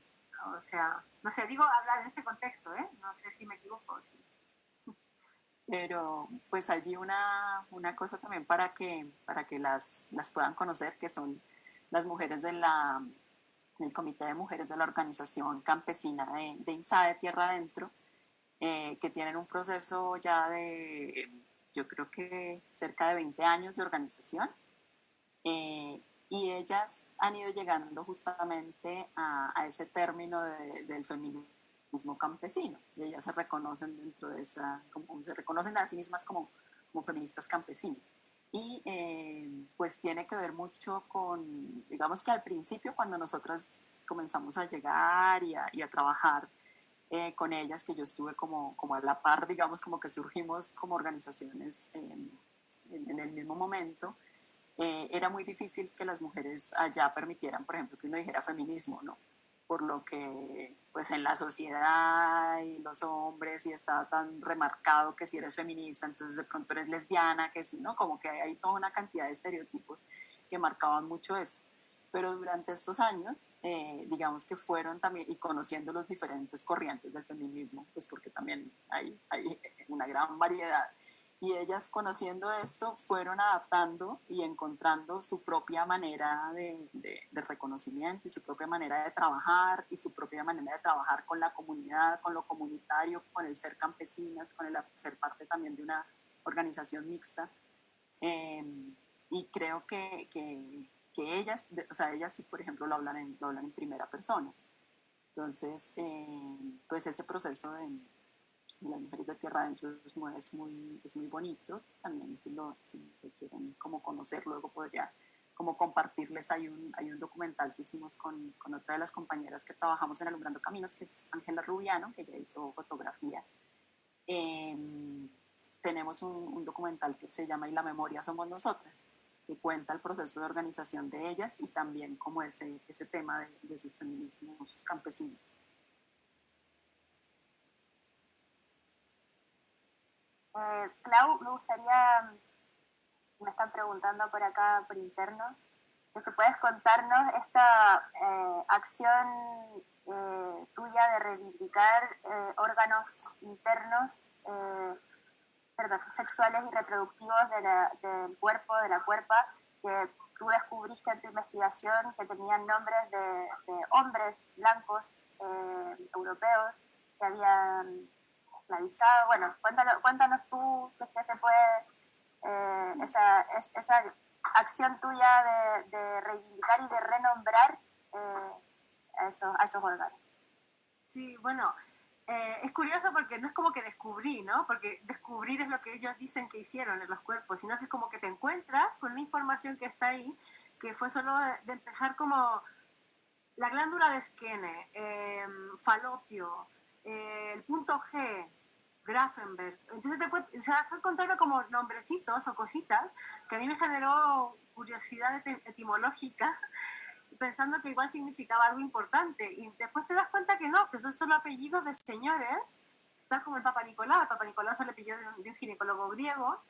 o sea, no sé, digo hablar en este contexto, ¿eh? No sé si me equivoco. ¿Sí? Pero pues allí una cosa también para que las puedan conocer, que son las mujeres del Comité de Mujeres de la Organización Campesina de INSAE Tierra Adentro, que tienen un proceso ya yo creo que cerca de 20 años de organización, y ellas han ido llegando justamente a ese término del feminismo campesino, y ellas se reconocen dentro de se reconocen a sí mismas como feministas campesinas. Y pues tiene que ver mucho con, digamos que al principio cuando nosotras comenzamos a llegar y a trabajar con ellas, que yo estuve como a la par, digamos, como que surgimos como organizaciones en el mismo momento, era muy difícil que las mujeres allá permitieran, por ejemplo, que uno dijera feminismo, ¿no? por lo que pues en la sociedad y los hombres y está tan remarcado que si eres feminista entonces de pronto eres lesbiana, que si no, como que hay toda una cantidad de estereotipos que marcaban mucho eso. Pero durante estos años, digamos que fueron también, y conociendo los diferentes corrientes del feminismo, pues porque también hay una gran variedad, y ellas conociendo esto fueron adaptando y encontrando su propia manera de reconocimiento y su propia manera de trabajar y su propia manera de trabajar con la comunidad, con lo comunitario, con el ser campesinas, con el ser parte también de una organización mixta. Y creo que ellas, o sea, ellas sí, por ejemplo, lo hablan en primera persona. Entonces, pues ese proceso de las mujeres de Tierra Adentro es muy bonito. También si lo quieren como conocer, luego podría como compartirles. Hay un documental que hicimos con otra de las compañeras que trabajamos en Alumbrando Caminos, que es Ángela Rubiano, que ella hizo fotografía. Tenemos un documental que se llama Y la memoria somos nosotras, que cuenta el proceso de organización de ellas y también como ese tema de sus feminismos campesinos. Clau, me gustaría, me están preguntando por acá, por interno, si que puedes contarnos esta acción tuya de reivindicar órganos internos, perdón, sexuales y reproductivos del cuerpo, de la cuerpa, que tú descubriste en tu investigación que tenían nombres de hombres blancos europeos que habían esclavizado. Bueno, cuéntanos tú si es que se puede, esa acción tuya de reivindicar y de renombrar a esos órganos. Sí, bueno, es curioso porque no es como que descubrí, ¿no? Porque descubrir es lo que ellos dicen que hicieron en los cuerpos, sino que es como que te encuentras con una información que está ahí, que fue solo de empezar como la glándula de Skene, falopio, el punto G, Grafenberg. Entonces se fue encontrando como nombrecitos o cositas que a mí me generó curiosidad etimológica, pensando que igual significaba algo importante. Y después te das cuenta que no, que son solo apellidos de señores, tal como el Papa Nicolau. El Papa Nicolau se le pilló de un ginecólogo griego.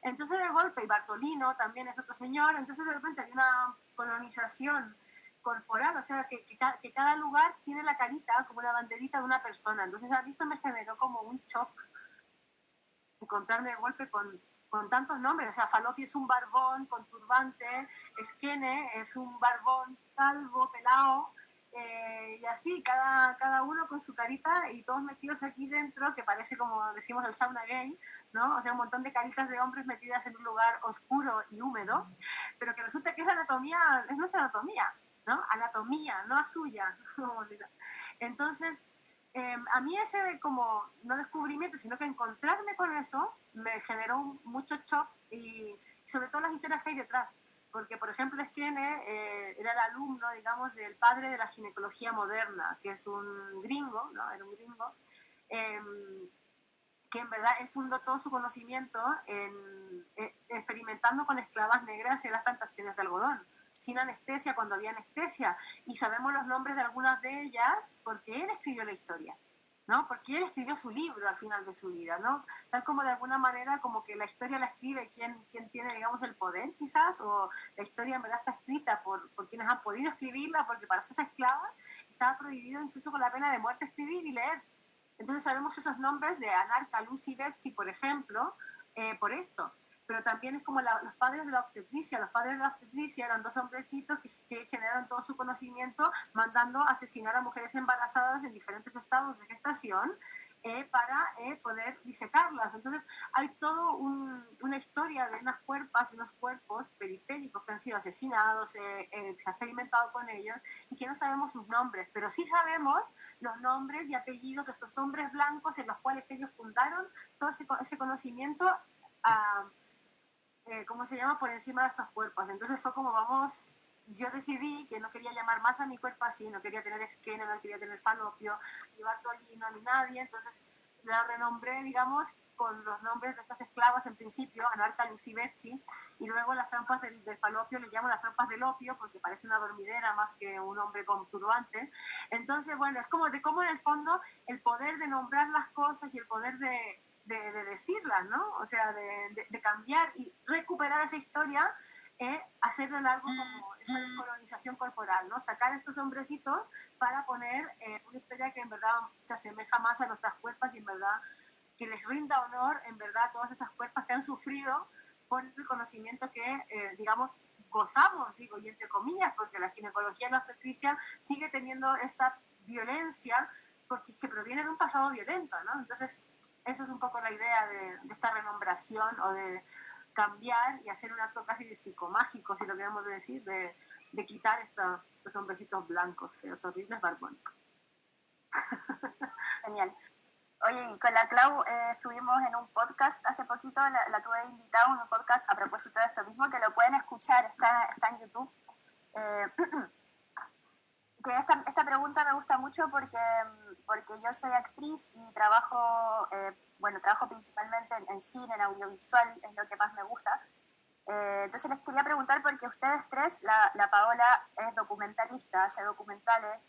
Entonces de golpe, y Bartolino también es otro señor, entonces de repente hay una colonización corporal, o sea, que cada lugar tiene la carita como una banderita de una persona. Entonces a mí esto me generó como un shock encontrarme de golpe con tantos nombres. O sea, Falopio es un barbón con turbante, Skene es un barbón calvo, pelado, y así, cada uno con su carita y todos metidos aquí dentro, que parece como decimos el sauna gay, ¿no? O sea, un montón de caritas de hombres metidas en un lugar oscuro y húmedo, pero que resulta que es la anatomía, es nuestra anatomía, ¿no? Anatomía, no suya. Entonces, a mí ese de como, no descubrimiento, sino que encontrarme con eso me generó mucho shock y sobre todo las historias que hay detrás. Porque, por ejemplo, Skene era el alumno, digamos, del padre de la ginecología moderna, que es un gringo, ¿no? Era un gringo, que en verdad él fundó todo su conocimiento experimentando con esclavas negras en las plantaciones de algodón, sin anestesia cuando había anestesia, y sabemos los nombres de algunas de ellas porque él escribió la historia, ¿no? Porque él escribió su libro al final de su vida, ¿no? Tal como de alguna manera como que la historia la escribe quien tiene, digamos, el poder quizás, o la historia en verdad está escrita por quienes han podido escribirla, porque para ser esclava estaba prohibido incluso con la pena de muerte escribir y leer. Entonces sabemos esos nombres de Anarca, Lucy, Betsy, por ejemplo, por esto. Pero también es como los padres de la obstetricia. Los padres de la obstetricia eran dos hombrecitos que generaron todo su conocimiento mandando asesinar a mujeres embarazadas en diferentes estados de gestación para poder disecarlas. Entonces hay toda una historia de unas cuerpas y unos cuerpos periféricos que han sido asesinados, se ha experimentado con ellos y que no sabemos sus nombres, pero sí sabemos los nombres y apellidos de estos hombres blancos en los cuales ellos fundaron todo ese conocimiento ¿cómo se llama? Por encima de estos cuerpos. Entonces fue como vamos, yo decidí que no quería llamar más a mi cuerpo así, no quería tener Skene, no quería tener Falopio, ni Bartolino, ni nadie, entonces la renombré, digamos, con los nombres de estas esclavas en principio, Anarta, Lucy, Betsy, y luego las trampas del falopio, le llamo las trampas del opio, porque parece una dormidera más que un hombre con turbante. Entonces, bueno, es como de cómo en el fondo el poder de nombrar las cosas y el poder de decirlas, ¿no? O sea, de cambiar y recuperar esa historia, hacerlo largo como esa descolonización corporal, ¿no? Sacar estos hombrecitos para poner una historia que en verdad se asemeja más a nuestras cuerpos y en verdad que les rinda honor, en verdad, a todas esas cuerpos que han sufrido por el conocimiento que, digamos, gozamos, digo, y entre comillas, porque la ginecología no obstetricia sigue teniendo esta violencia porque es que proviene de un pasado violento, ¿no? Entonces, eso es un poco la idea de esta renombración o de cambiar y hacer un acto casi de psicomágico, si lo queremos decir, de quitar estos hombrecitos blancos, feos, horribles, barbones. Genial. Oye, y con la Clau estuvimos en un podcast hace poquito, la tuve invitada en un podcast a propósito de esto mismo, que lo pueden escuchar, está en YouTube. Que esta pregunta me gusta mucho porque yo soy actriz y trabajo principalmente en cine, en audiovisual, es lo que más me gusta. Entonces les quería preguntar, porque ustedes tres, la Paola es documentalista, hace documentales,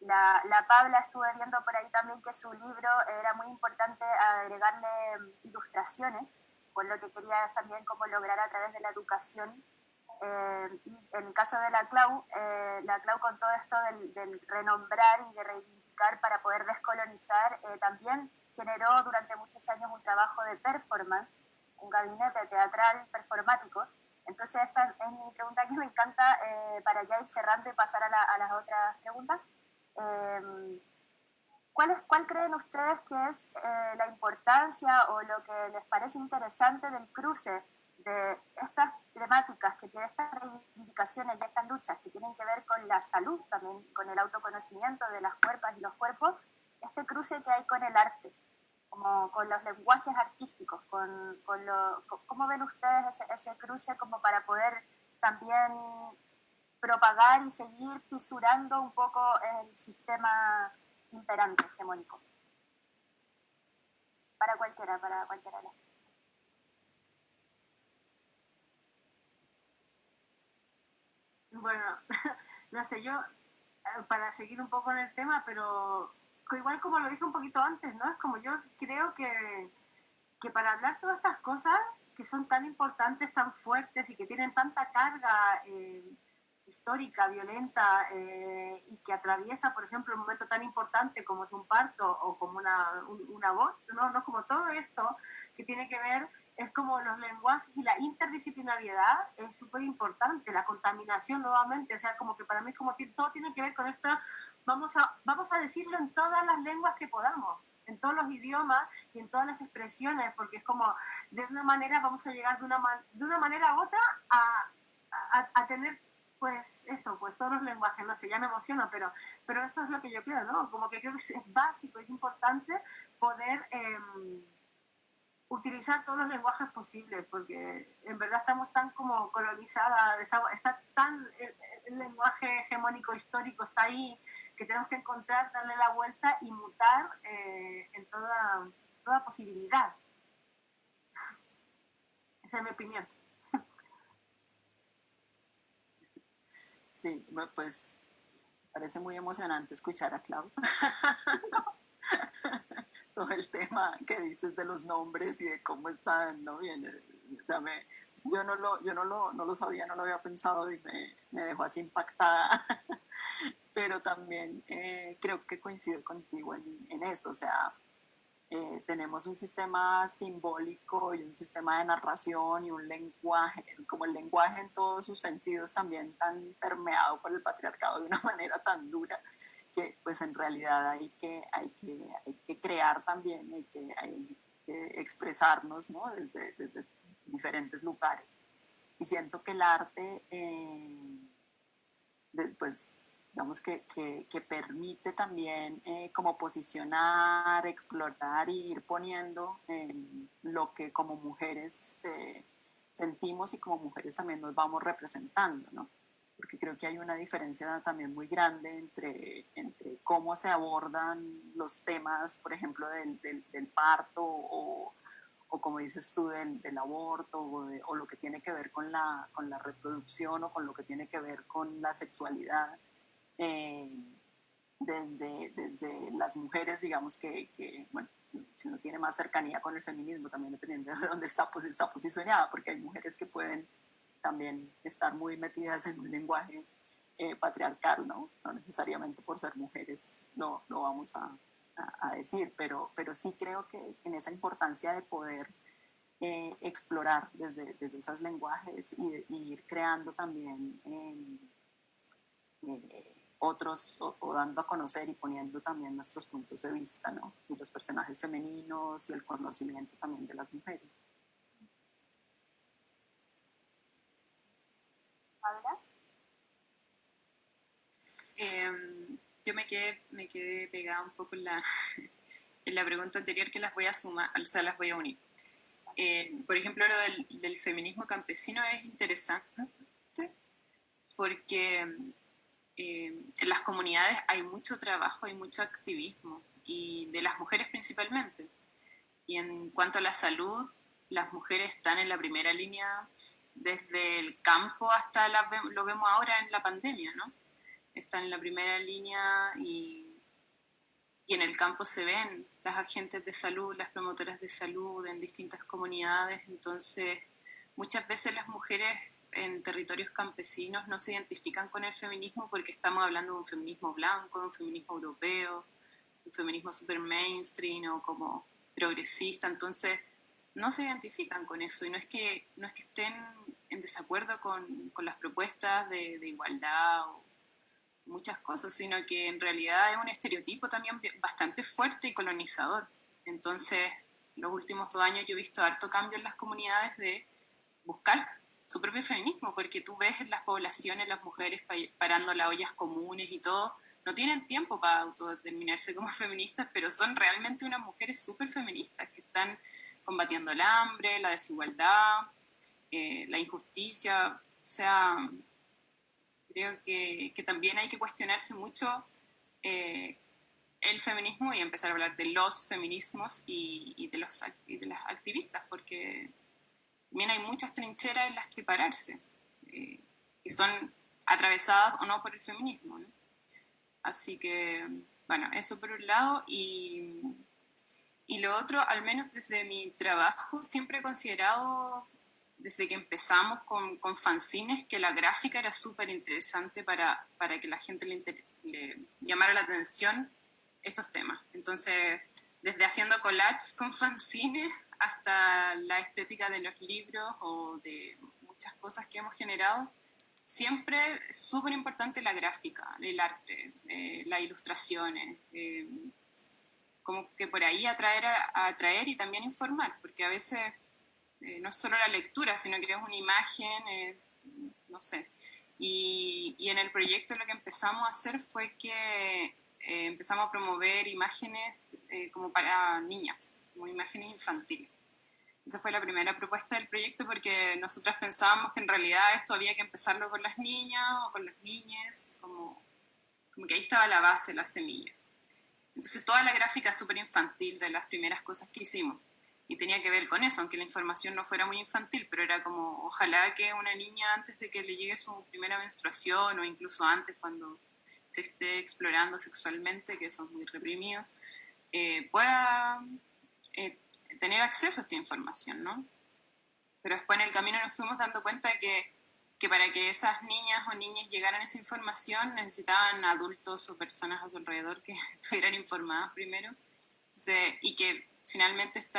la Pabla estuve viendo por ahí también que su libro era muy importante agregarle ilustraciones, por lo que quería también como lograr a través de la educación. Y en el caso de la Clau con todo esto del renombrar y de reivindicar para poder descolonizar, también generó durante muchos años un trabajo de performance, un gabinete teatral performático. Entonces esta es mi pregunta que me encanta, para ya ir cerrando y pasar a las otras preguntas. ¿Cuál creen ustedes que es la importancia o lo que les parece interesante del cruce de estas temáticas, que tienen estas reivindicaciones y estas luchas que tienen que ver con la salud, también con el autoconocimiento de las cuerpas y los cuerpos, este cruce que hay con el arte, como con los lenguajes artísticos, ¿cómo ven ustedes ese cruce como para poder también propagar y seguir fisurando un poco el sistema imperante, hegemónico? Para cualquiera. Bueno, no sé, yo, para seguir un poco en el tema, pero igual como lo dije un poquito antes, ¿no? Es como yo creo que para hablar todas estas cosas que son tan importantes, tan fuertes y que tienen tanta carga histórica, violenta, y que atraviesa, por ejemplo, un momento tan importante como es un parto o como una voz, ¿no? No, como todo esto que tiene que ver, es como los lenguajes y la interdisciplinariedad es súper importante, la contaminación nuevamente, o sea, como que para mí como todo tiene que ver con esto, vamos a decirlo en todas las lenguas que podamos, en todos los idiomas y en todas las expresiones, porque es como, de una manera vamos a llegar de una manera a otra a tener, pues eso, pues todos los lenguajes, no sé, ya me emociono, pero eso es lo que yo creo, ¿no? Como que creo que es básico, es importante poder utilizar todos los lenguajes posibles, porque en verdad estamos tan como colonizadas, está tan, el lenguaje hegemónico histórico está ahí, que tenemos que encontrar, darle la vuelta y mutar en toda posibilidad. Esa es mi opinión. Sí, pues parece muy emocionante escuchar a Clau. Todo el tema que dices de los nombres y de cómo están, ¿no? Bien, o sea, yo no lo sabía, no lo había pensado y me dejó así impactada. Pero también creo que coincido contigo en eso, o sea, tenemos un sistema simbólico y un sistema de narración y un lenguaje, como el lenguaje en todos sus sentidos también tan permeado por el patriarcado de una manera tan dura, que pues en realidad hay que crear también, hay que expresarnos, ¿no? Desde diferentes lugares. Y siento que el arte, pues digamos que permite también como posicionar, explorar y ir poniendo lo que como mujeres sentimos y como mujeres también nos vamos representando, ¿no? porque creo que hay una diferencia también muy grande entre cómo se abordan los temas, por ejemplo, del parto o como dices tú, del aborto o lo que tiene que ver con la reproducción o con lo que tiene que ver con la sexualidad. Desde las mujeres, digamos bueno, si uno tiene más cercanía con el feminismo, también dependiendo de dónde está posicionada, porque hay mujeres que pueden también estar muy metidas en un lenguaje patriarcal, ¿no? No necesariamente por ser mujeres lo vamos a decir, pero sí creo que en esa importancia de poder explorar desde esos lenguajes y ir creando también otros o dando a conocer y poniendo también nuestros puntos de vista, ¿no? Y los personajes femeninos y el conocimiento también de las mujeres. ¿Paula? Yo me quedé pegada un poco en la pregunta anterior, que las voy a sumar, o sea, las voy a unir. Por ejemplo, lo del feminismo campesino es interesante porque en las comunidades hay mucho trabajo, hay mucho activismo, y de las mujeres principalmente. Y en cuanto a la salud, las mujeres están en la primera línea desde el campo hasta lo vemos ahora en la pandemia, ¿no? Están en la primera línea y en el campo se ven las agentes de salud, las promotoras de salud en distintas comunidades. Entonces, muchas veces las mujeres en territorios campesinos no se identifican con el feminismo porque estamos hablando de un feminismo blanco, de un feminismo europeo, un feminismo super mainstream o como progresista. Entonces, no se identifican con eso, y no es que estén en desacuerdo con las propuestas de igualdad o muchas cosas, sino que en realidad es un estereotipo también bastante fuerte y colonizador. Entonces, en los últimos 2 años yo he visto harto cambio en las comunidades de buscar su propio feminismo, porque tú ves en las poblaciones las mujeres parando las ollas comunes y todo, no tienen tiempo para autodeterminarse como feministas, pero son realmente unas mujeres súper feministas que están combatiendo el hambre, la desigualdad, la injusticia. O sea, creo que también hay que cuestionarse mucho el feminismo y empezar a hablar de los feminismos y de las activistas, porque también hay muchas trincheras en las que pararse, que son atravesadas o no por el feminismo, ¿no? Así que, bueno, eso por un lado. Y lo otro, al menos desde mi trabajo, siempre he considerado, desde que empezamos con fanzines, que la gráfica era súper interesante para que la gente le llamara la atención estos temas. Entonces, desde haciendo collage con fanzines hasta la estética de los libros o de muchas cosas que hemos generado, siempre es súper importante la gráfica, el arte, las ilustraciones, como que por ahí atraer y también informar, porque a veces no es solo la lectura, sino que es una imagen, no sé. Y en el proyecto lo que empezamos a hacer fue que empezamos a promover imágenes como para niñas, como imágenes infantiles. Esa fue la primera propuesta del proyecto, porque nosotras pensábamos que en realidad esto había que empezarlo con las niñas o con las niñas, como que ahí estaba la base, la semilla. Entonces toda la gráfica súper infantil de las primeras cosas que hicimos. Y tenía que ver con eso, aunque la información no fuera muy infantil, pero era como, ojalá que una niña antes de que le llegue su primera menstruación o incluso antes cuando se esté explorando sexualmente, que eso es muy reprimido, pueda tener acceso a esta información, ¿no? Pero después en el camino nos fuimos dando cuenta de que para que esas niñas o niñas llegaran a esa información necesitaban adultos o personas a su alrededor que estuvieran informadas primero. Y que finalmente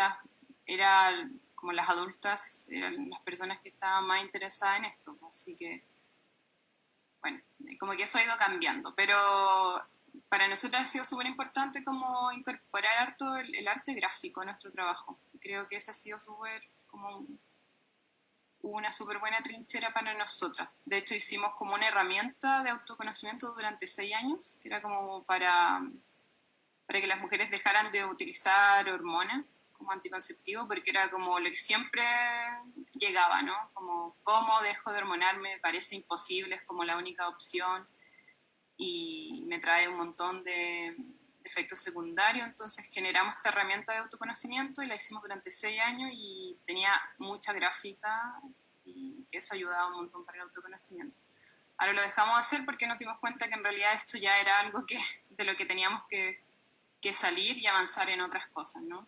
como las adultas eran las personas que estaban más interesadas en esto. Así que, bueno, como que eso ha ido cambiando. Pero para nosotros ha sido súper importante como incorporar harto el arte gráfico en nuestro trabajo. Y creo que ese ha sido súper como una súper buena trinchera para nosotras. De hecho, hicimos como una herramienta de autoconocimiento durante 6 años, que era como para que las mujeres dejaran de utilizar hormonas como anticonceptivo, porque era como lo que siempre llegaba, ¿no? Como, ¿cómo dejo de hormonarme? Me parece imposible, es como la única opción y me trae un montón de efectos secundarios. Entonces generamos esta herramienta de autoconocimiento y la hicimos durante 6 años y tenía mucha gráfica y que eso ayudaba un montón para el autoconocimiento. Ahora lo dejamos de hacer porque nos dimos cuenta que en realidad esto ya era algo de lo que teníamos que salir y avanzar en otras cosas, ¿no?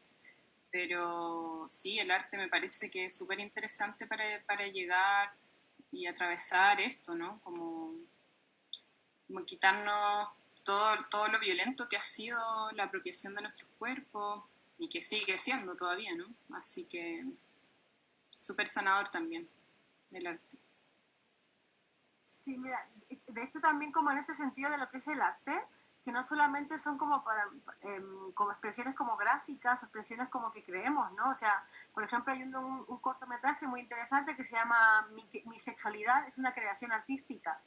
Pero sí, el arte me parece que es súper interesante para llegar y atravesar esto, ¿no? Como quitarnos todo lo violento que ha sido la apropiación de nuestros cuerpos y que sigue siendo todavía, ¿no? Así que súper sanador también el arte. Sí, mira, de hecho también como en ese sentido de lo que es el arte, que no solamente son como como expresiones como gráficas o expresiones como que creemos, ¿no? O sea, por ejemplo, hay un cortometraje muy interesante que se llama Mi sexualidad es una creación artística,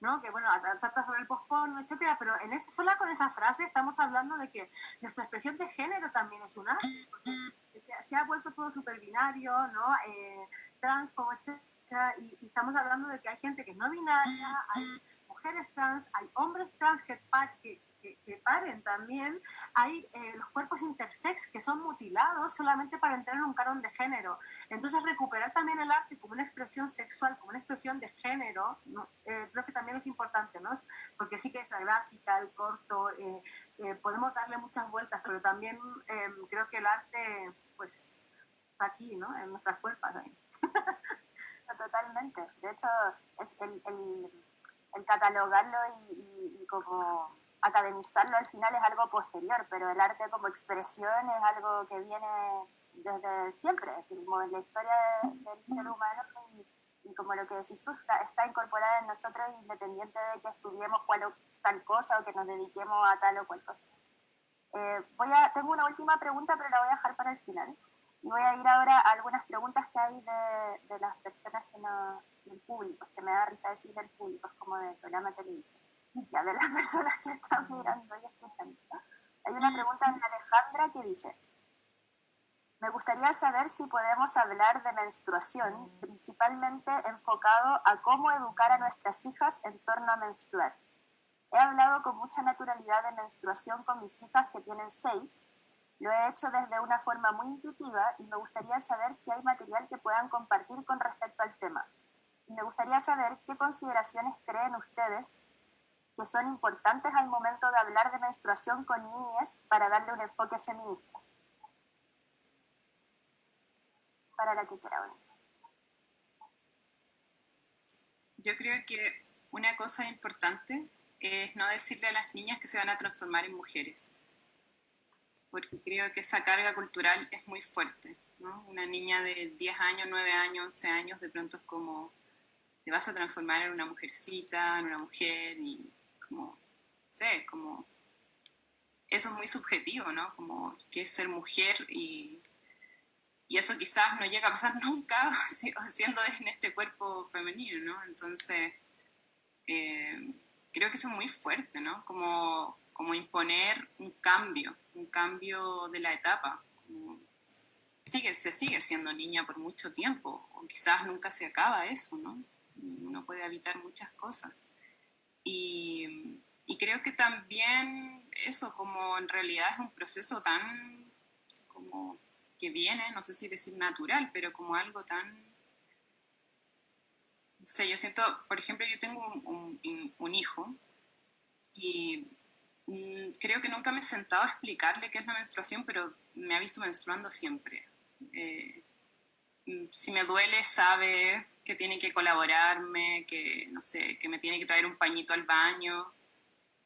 ¿no? Que bueno, trata sobre el post-porno, etcétera, pero sola con esa frase estamos hablando de que nuestra expresión de género también es un arte, porque se ha vuelto todo súper binario, ¿no? Trans, como etcétera. Y estamos hablando de que hay gente que es no binaria, hay mujeres trans, hay hombres trans que paren también, hay los cuerpos intersex que son mutilados solamente para entrar en un canon de género. Entonces recuperar también el arte como una expresión sexual, como una expresión de género, ¿no? Creo que también es importante, ¿no? Porque sí que es la gráfica, el corto, podemos darle muchas vueltas, pero también creo que el arte pues está aquí, ¿no? En nuestras cuerpos. Totalmente. De hecho, es el catalogarlo y como academizarlo al final es algo posterior, pero el arte como expresión es algo que viene desde siempre, como en la historia del ser humano y como lo que decís tú, está incorporada en nosotros independiente de que estudiemos cual o tal cosa o que nos dediquemos a tal o cual cosa. Tengo una última pregunta, pero la voy a dejar para el final. Y voy a ir ahora a algunas preguntas que hay de las personas del público, que me da risa decir del público, es como del programa de televisión, ya de las personas que están mirando y escuchando. Hay una pregunta de Alejandra que dice, me gustaría saber si podemos hablar de menstruación, principalmente enfocado a cómo educar a nuestras hijas en torno a menstruar. He hablado con mucha naturalidad de menstruación con mis hijas que tienen 6. Lo he hecho desde una forma muy intuitiva y me gustaría saber si hay material que puedan compartir con respecto al tema. Y me gustaría saber qué consideraciones creen ustedes que son importantes al momento de hablar de menstruación con niñas para darle un enfoque feminista. Para la que quiera. Yo creo que una cosa importante es no decirle a las niñas que se van a transformar en mujeres, porque creo que esa carga cultural es muy fuerte, ¿no? Una niña de 10 años, 9 años, 11 años, de pronto es como, te vas a transformar en una mujercita, en una mujer, y como, no sé, como, eso es muy subjetivo, ¿no? Como, ¿qué es ser mujer? Y eso quizás no llega a pasar nunca siendo en este cuerpo femenino, ¿no? Entonces, creo que eso es muy fuerte, ¿no? Como imponer un cambio de la etapa. Se sigue siendo niña por mucho tiempo, o quizás nunca se acaba eso, ¿no? Uno puede evitar muchas cosas. Y creo que también eso, como en realidad es un proceso tan, como que viene, no sé si decir natural, pero como algo tan... No sé, yo siento, por ejemplo, yo tengo un hijo y creo que nunca me he sentado a explicarle qué es la menstruación, pero me ha visto menstruando siempre. Si me duele, sabe que tiene que colaborarme, que, no sé, que me tiene que traer un pañito al baño.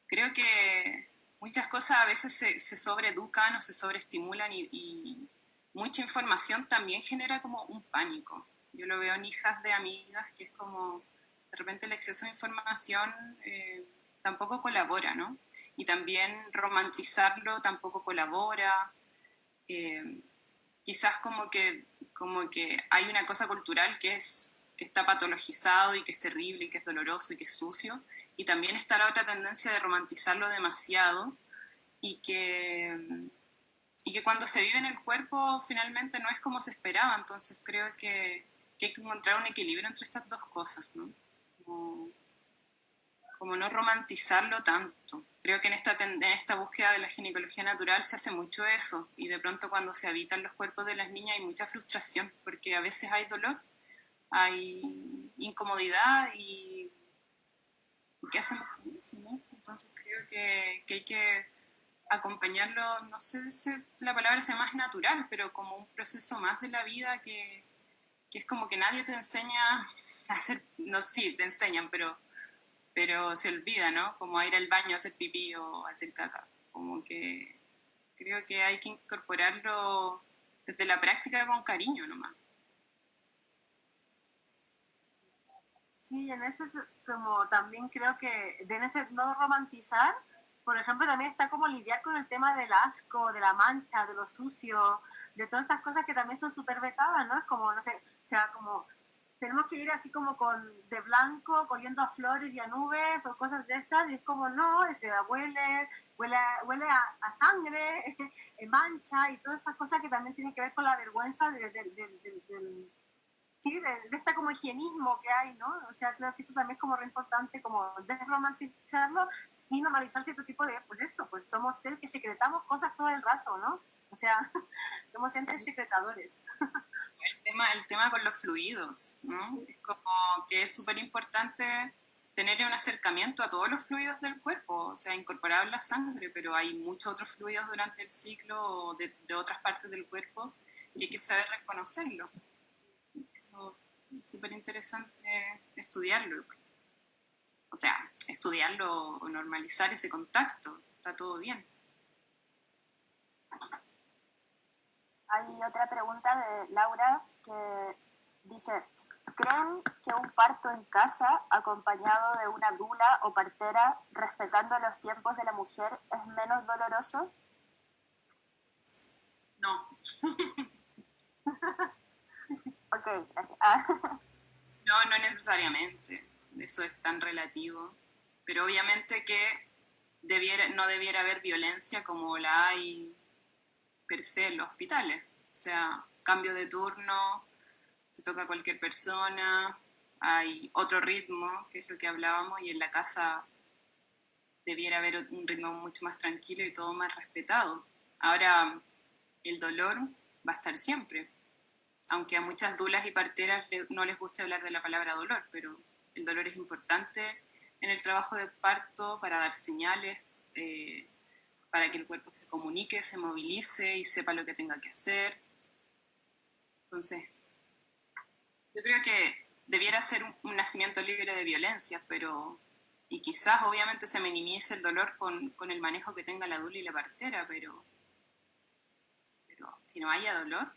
Creo que muchas cosas a veces se sobreeducan o se sobreestimulan y mucha información también genera como un pánico. Yo lo veo en hijas de amigas que es como, de repente el exceso de información tampoco colabora, ¿no? Y también romantizarlo tampoco colabora. Quizás como que hay una cosa cultural que está patologizado y que es terrible y que es doloroso y que es sucio, y también está la otra tendencia de romantizarlo demasiado y que cuando se vive en el cuerpo finalmente no es como se esperaba. Entonces creo que que hay que encontrar un equilibrio entre esas dos cosas, ¿no? Como no romantizarlo tanto. Creo que en esta búsqueda de la ginecología natural se hace mucho eso, y de pronto cuando se habitan los cuerpos de las niñas hay mucha frustración, porque a veces hay dolor, hay incomodidad, y ¿qué hacemos con eso, no? Entonces creo que hay que acompañarlo, no sé si la palabra sea más natural, pero como un proceso más de la vida que es como que nadie te enseña a hacer, no sé si te enseñan, pero se olvida, ¿no? Como a ir al baño a hacer pipí o a hacer caca. Como que creo que hay que incorporarlo desde la práctica con cariño nomás. Sí, en ese como también creo que en ese no romantizar, por ejemplo, también está como lidiar con el tema del asco, de la mancha, de lo sucio, de todas estas cosas que también son súper vetadas, ¿no? Es como, no sé, o sea, como tenemos que ir así como de blanco, oliendo a flores y a nubes o cosas de estas, y es como, no, ese huele a sangre, mancha y todas estas cosas que también tienen que ver con la vergüenza sí, de esta como higienismo que hay, ¿no? O sea, creo que eso también es como re importante, como desromantizarlo y normalizar cierto tipo de, pues eso, pues somos seres que secretamos cosas todo el rato, ¿no? O sea, somos entes secretadores. El tema con los fluidos, ¿no? Es como que es súper importante tener un acercamiento a todos los fluidos del cuerpo, o sea, incorporar la sangre, pero hay muchos otros fluidos durante el ciclo de otras partes del cuerpo y hay que saber reconocerlo. Eso es súper interesante estudiarlo. O sea, estudiarlo o normalizar ese contacto, está todo bien. Hay otra pregunta de Laura que dice, ¿creen que un parto en casa acompañado de una dula o partera, respetando los tiempos de la mujer, es menos doloroso? No. Ok, gracias. No necesariamente. Eso es tan relativo. Pero obviamente que no debiera haber violencia como la hay per se en los hospitales. O sea, cambio de turno, te toca a cualquier persona, hay otro ritmo, que es lo que hablábamos, y en la casa debiera haber un ritmo mucho más tranquilo y todo más respetado. Ahora, el dolor va a estar siempre, aunque a muchas dulas y parteras no les guste hablar de la palabra dolor, pero el dolor es importante en el trabajo de parto para dar señales, para que el cuerpo se comunique, se movilice y sepa lo que tenga que hacer. Entonces, yo creo que debiera ser un nacimiento libre de violencia, y quizás obviamente se minimice el dolor con el manejo que tenga la dula y la partera, pero que no haya dolor,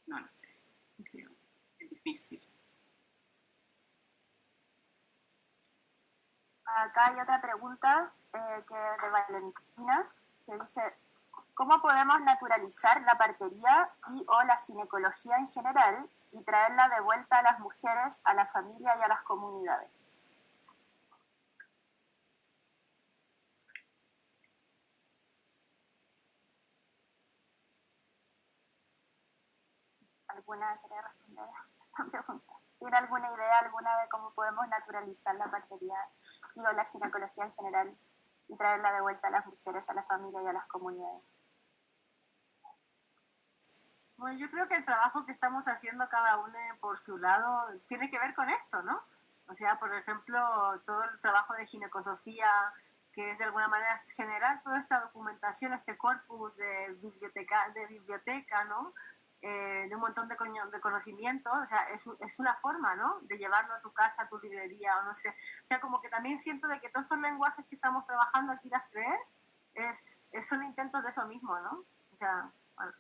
no sé, creo, es difícil. Acá hay otra pregunta que es de Valentina, que dice, ¿cómo podemos naturalizar la partería y o la ginecología en general y traerla de vuelta a las mujeres, a la familia y a las comunidades? ¿Alguna quiere responder a esta pregunta? ¿Tiene alguna idea alguna de cómo podemos naturalizar la partería y o la ginecología en general y traerla de vuelta a las mujeres, a la familia y a las comunidades? Bueno, yo creo que el trabajo que estamos haciendo cada uno por su lado tiene que ver con esto, ¿no? O sea, por ejemplo, todo el trabajo de ginecosofía, que es de alguna manera generar toda esta documentación, este corpus de biblioteca, ¿no? De un montón de conocimientos, o sea, es una forma, ¿no? De llevarlo a tu casa, a tu librería, o no sé. O sea, como que también siento de que todos estos lenguajes que estamos trabajando aquí las tres, son intentos de eso mismo, ¿no? O sea, bueno.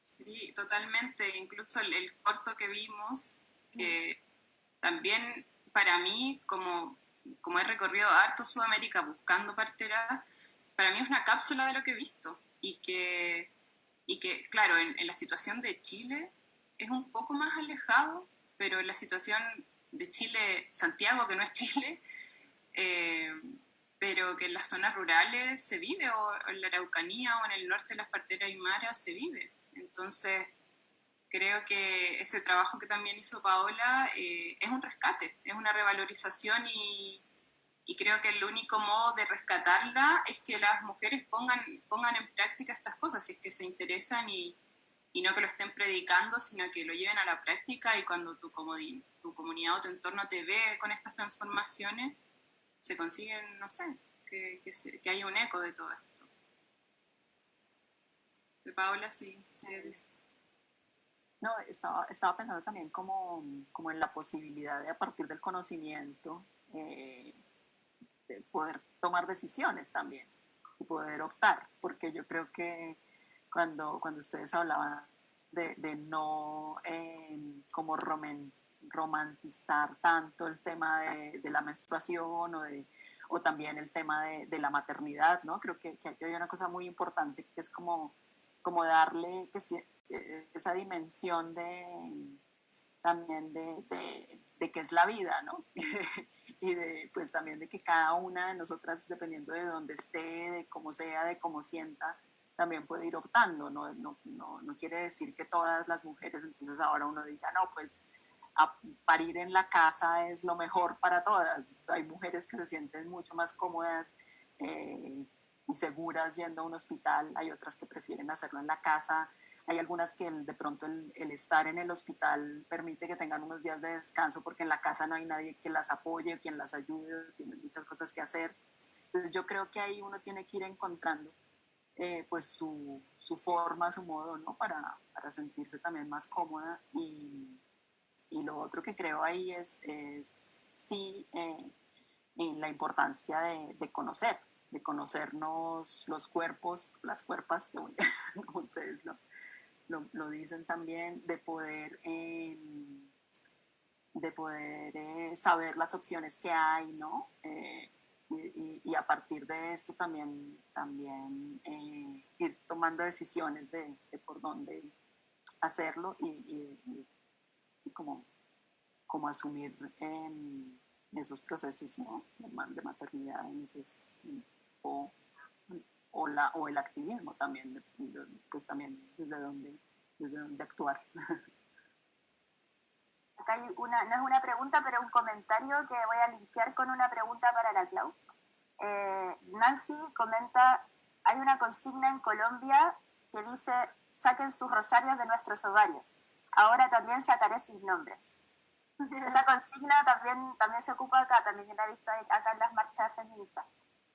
Sí, totalmente. Incluso el corto que vimos, que también para mí, como he recorrido harto Sudamérica buscando parteras, para mí es una cápsula de lo que he visto. Y que claro, en la situación de Chile es un poco más alejado, pero en la situación de Chile, Santiago, que no es Chile, pero que en las zonas rurales se vive, o en la Araucanía o en el norte de las parteras aymaras se vive. Entonces, creo que ese trabajo que también hizo Paola es un rescate, es una revalorización y creo que el único modo de rescatarla es que las mujeres pongan en práctica estas cosas, si es que se interesan y no que lo estén predicando, sino que lo lleven a la práctica y cuando tu comunidad o tu entorno te ve con estas transformaciones, se consiguen, no sé, que haya un eco de todo esto. De Paola, sí. No, estaba pensando también como en la posibilidad de a partir del conocimiento de poder tomar decisiones también y poder optar, porque yo creo que cuando ustedes hablaban de no como romantizar tanto el tema de la menstruación o también el tema de la maternidad, ¿no? Creo que aquí hay una cosa muy importante que es como darle esa dimensión también de qué es la vida, ¿no? Y pues también de que cada una de nosotras, dependiendo de dónde esté, de cómo sea, de cómo sienta, también puede ir optando, no quiere decir que todas las mujeres, entonces ahora uno diga, no, pues parir en la casa es lo mejor para todas. Hay mujeres que se sienten mucho más cómodas y seguras yendo a un hospital, hay otras que prefieren hacerlo en la casa, hay algunas que de pronto el estar en el hospital permite que tengan unos días de descanso porque en la casa no hay nadie que las apoye, quien las ayude, tienen muchas cosas que hacer. Entonces yo creo que ahí uno tiene que ir encontrando pues su forma, su modo, ¿no? Para sentirse también más cómoda. Y lo otro que creo ahí es sí, la importancia de conocernos los cuerpos, las cuerpas, como ustedes lo dicen también, de poder saber las opciones que hay, ¿no? Y a partir de eso también ir tomando decisiones de por dónde hacerlo y sí, como asumir esos procesos, ¿no? de maternidad en esos, o, o el activismo también, pues también desde dónde actuar. Acá hay no es una pregunta, pero un comentario que voy a linkear con una pregunta para la Clau. Nancy comenta, hay una consigna en Colombia que dice, saquen sus rosarios de nuestros ovarios. Ahora también sacaré sus nombres. Esa consigna también se ocupa acá, también la he visto acá en las marchas feministas.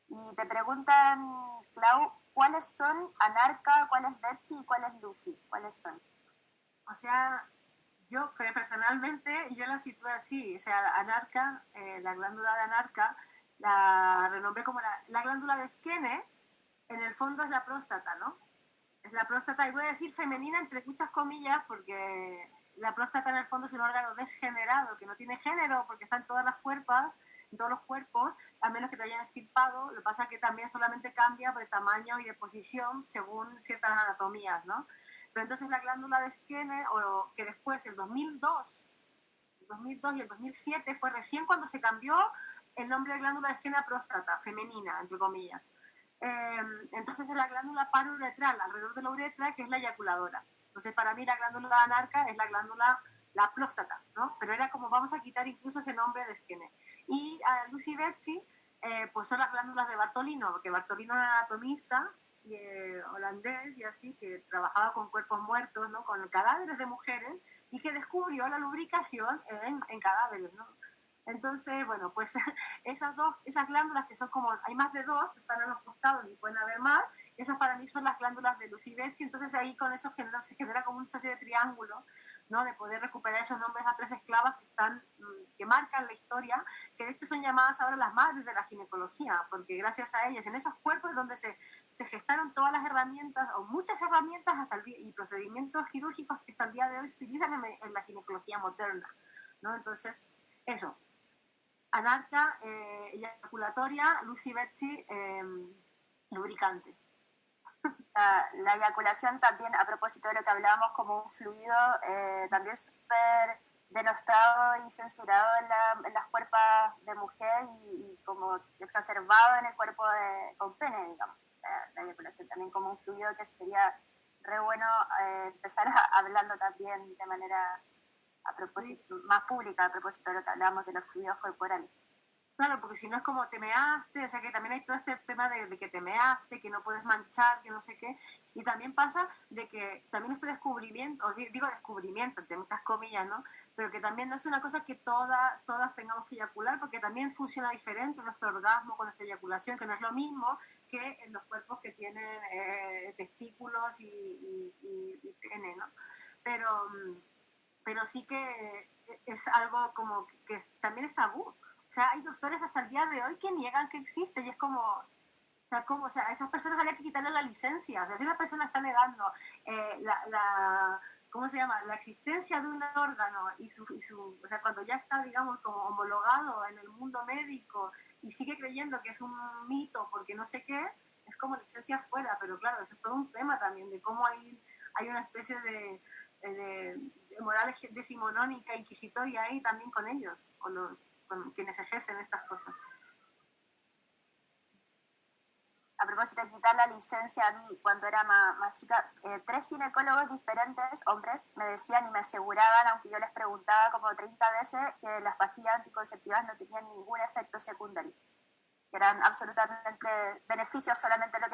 Y te preguntan, Clau, ¿cuáles son Anarca, cuál es Betsy y cuál es Lucy? ¿Cuáles son? O sea, yo personalmente, yo la sitúo así, o sea, Anarca, la glándula de Anarca, la renombré como la glándula de Skene, en el fondo es la próstata, ¿no? Es la próstata, y voy a decir femenina entre muchas comillas, porque la próstata en el fondo es un órgano desgenerado, que no tiene género, porque está en todas las cuerpos, en todos los cuerpos, a menos que te hayan extirpado. Lo que pasa es que también solamente cambia de tamaño y de posición según ciertas anatomías, ¿no? Pero entonces la glándula de Skene, o que después, el 2002 y el 2007, fue recién cuando se cambió el nombre de glándula de Skene a próstata, femenina, entre comillas. Entonces es la glándula paruretral, alrededor de la uretra, que es la eyaculadora. Entonces para mí la glándula anarca es la glándula, la próstata, ¿no? Pero era como vamos a quitar incluso ese nombre de Skene. Y a Lucy Betsy, pues son las glándulas de Bartolino, porque Bartolino era anatomista holandés y así, que trabajaba con cuerpos muertos, ¿no? Con cadáveres de mujeres, y que descubrió la lubricación en cadáveres, ¿no? Entonces, bueno, pues esas glándulas que son como, hay más de dos, están en los costados y pueden haber más, esas para mí son las glándulas de Lucy Betsy. Entonces ahí con eso se genera como una especie de triángulo, ¿no? De poder recuperar esos nombres a tres esclavas que marcan la historia, que de hecho son llamadas ahora las madres de la ginecología, porque gracias a ellas, en esos cuerpos es donde se gestaron todas las herramientas, o muchas herramientas y procedimientos quirúrgicos que hasta el día de hoy se utilizan en la ginecología moderna, ¿no? Entonces, eso. Anarca, eyaculatoria, Lucy Betsy, lubricante. La eyaculación también, a propósito de lo que hablábamos como un fluido, también súper denostado y censurado en las cuerpos de mujer y como exacerbado en el cuerpo con pene, digamos. La eyaculación también como un fluido que sería re bueno empezar hablando también de manera a propósito, más pública, a propósito de lo que hablábamos de los fluidos corporales. Claro, porque si no es como te measte, o sea que también hay todo este tema de que te measte, que no puedes manchar, que no sé qué. Y también pasa de que también este descubrimiento, digo descubrimiento, entre muchas comillas, ¿no? Pero que también no es una cosa que todas tengamos que eyacular, porque también funciona diferente nuestro orgasmo con nuestra eyaculación, que no es lo mismo que en los cuerpos que tienen testículos y pene, ¿no? Pero sí que es algo como que también es tabú. O sea, hay doctores hasta el día de hoy que niegan que existe y es como, o sea, a esas personas habría que quitarle la licencia. O sea, si una persona está negando ¿cómo se llama? La existencia de un órgano o sea, cuando ya está, digamos, como homologado en el mundo médico y sigue creyendo que es un mito porque no sé qué, es como licencia fuera. Pero claro, eso es todo un tema también de cómo hay una especie de moral decimonónica, inquisitoria ahí también con ellos, con quienes ejercen estas cosas. A propósito de quitar la licencia, a mí cuando era más chica, 3 ginecólogos diferentes, hombres, me decían y me aseguraban, aunque yo les preguntaba como 30 veces, que las pastillas anticonceptivas no tenían ningún efecto secundario, que eran absolutamente beneficios solamente lo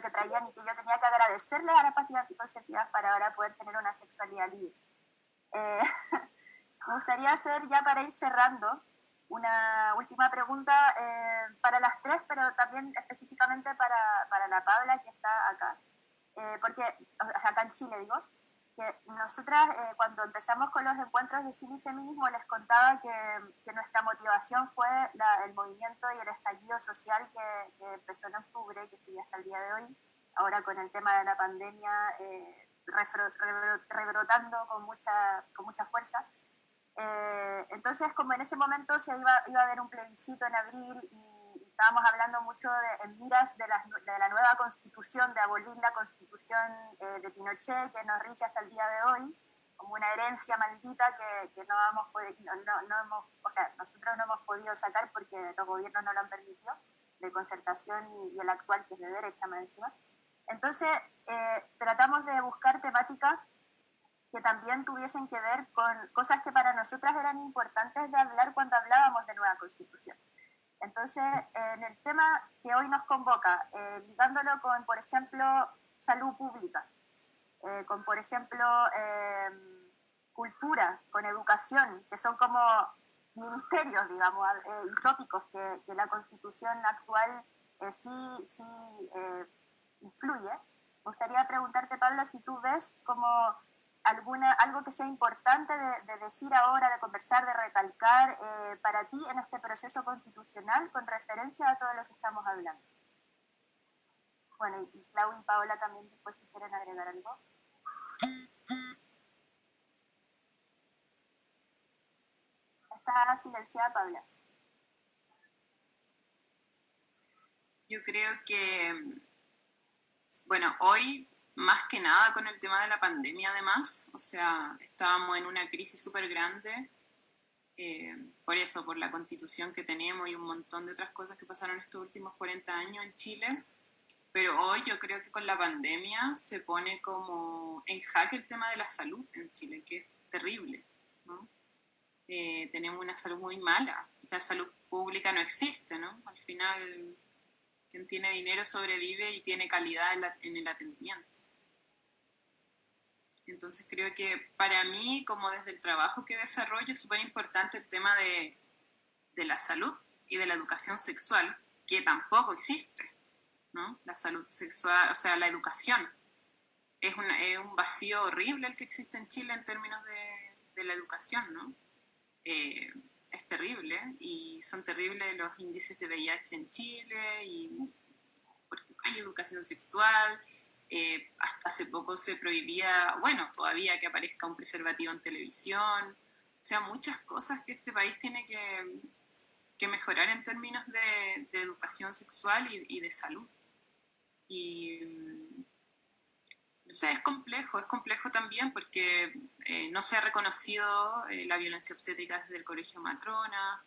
que traían, y que yo tenía que agradecerles a las pastillas anticonceptivas para ahora poder tener una sexualidad libre. Me gustaría hacer, ya para ir cerrando, una última pregunta para las tres, pero también específicamente para la Paula, que está acá. Porque, o sea, acá en Chile, digo, que nosotras cuando empezamos con los encuentros de cine y feminismo les contaba que nuestra motivación fue el movimiento y el estallido social que empezó en octubre, que sigue hasta el día de hoy, ahora con el tema de la pandemia rebrotando con mucha fuerza. Entonces, como en ese momento iba a haber un plebiscito en abril y estábamos hablando mucho en miras de la nueva constitución, de abolir la constitución de Pinochet, que nos rige hasta el día de hoy, como una herencia maldita que no hemos podido, o sea, nosotros no hemos podido sacar porque los gobiernos no lo han permitido, de concertación y el actual, que es de derecha más encima. Entonces, tratamos de buscar temáticas que también tuviesen que ver con cosas que para nosotras eran importantes de hablar cuando hablábamos de nueva constitución. Entonces, en el tema que hoy nos convoca, ligándolo con, por ejemplo, salud pública, con, por ejemplo, cultura, con educación, que son como ministerios, digamos, tópicos que la constitución actual sí influye. Me gustaría preguntarte, Pablo, si tú ves como algo que sea importante de decir ahora, de conversar, de recalcar para ti en este proceso constitucional con referencia a todo lo que estamos hablando. Bueno, y Clau y Paola también después si quieren agregar algo. Está silenciada Paula. Yo creo que, bueno, hoy más que nada con el tema de la pandemia además, o sea, estábamos en una crisis súper grande, por eso, por la constitución que tenemos y un montón de otras cosas que pasaron estos últimos 40 años en Chile, pero hoy yo creo que con la pandemia se pone como en jaque el tema de la salud en Chile, que es terrible, ¿no? Tenemos una salud muy mala, la salud pública no existe, ¿no? Al final, quien tiene dinero sobrevive y tiene calidad en el atendimiento. Entonces creo que para mí, como desde el trabajo que desarrollo, es súper importante el tema de la salud y de la educación sexual, que tampoco existe, ¿no? La salud sexual, o sea, la educación. Es un vacío horrible el que existe en Chile en términos de la educación, ¿no? Es terrible y son terribles los índices de VIH en Chile y porque no hay educación sexual. Hasta hace poco se prohibía, bueno, todavía que aparezca un preservativo en televisión. O sea, muchas cosas que este país tiene que mejorar en términos de educación sexual y de salud. Y no sé, es complejo también porque no se ha reconocido la violencia obstétrica desde el Colegio Matrona,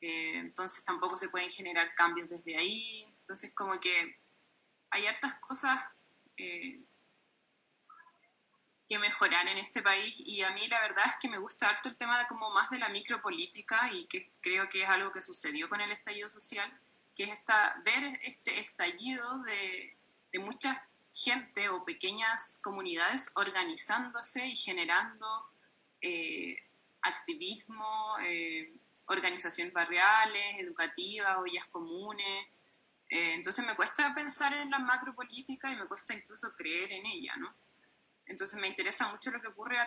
entonces tampoco se pueden generar cambios desde ahí. Entonces como que hay hartas cosas que mejorar en este país, y a mí la verdad es que me gusta harto el tema de como más de la micropolítica, y que creo que es algo que sucedió con el estallido social, que es ver este estallido de mucha gente o pequeñas comunidades organizándose y generando activismo, organizaciones barriales, educativas, ollas comunes. Entonces me cuesta pensar en la macropolítica y me cuesta incluso creer en ella, ¿no? Entonces me interesa mucho lo que ocurre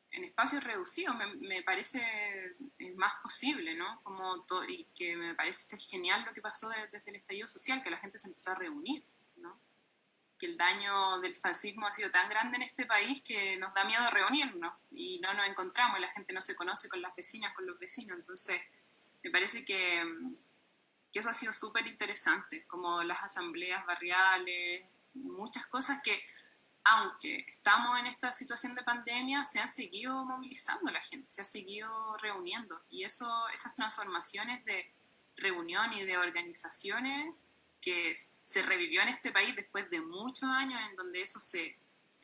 en espacios reducidos, me parece más posible, ¿no? Y que me parece genial lo que pasó desde el estallido social, que la gente se empezó a reunir, ¿no? Que el daño del fascismo ha sido tan grande en este país que nos da miedo reunirnos y no nos encontramos, y la gente no se conoce con las vecinas, con los vecinos. Entonces me parece que eso ha sido súper interesante, como las asambleas barriales, muchas cosas que, aunque estamos en esta situación de pandemia, se han seguido movilizando la gente, se ha seguido reuniendo. Y esas transformaciones de reunión y de organizaciones que se revivió en este país después de muchos años en donde eso se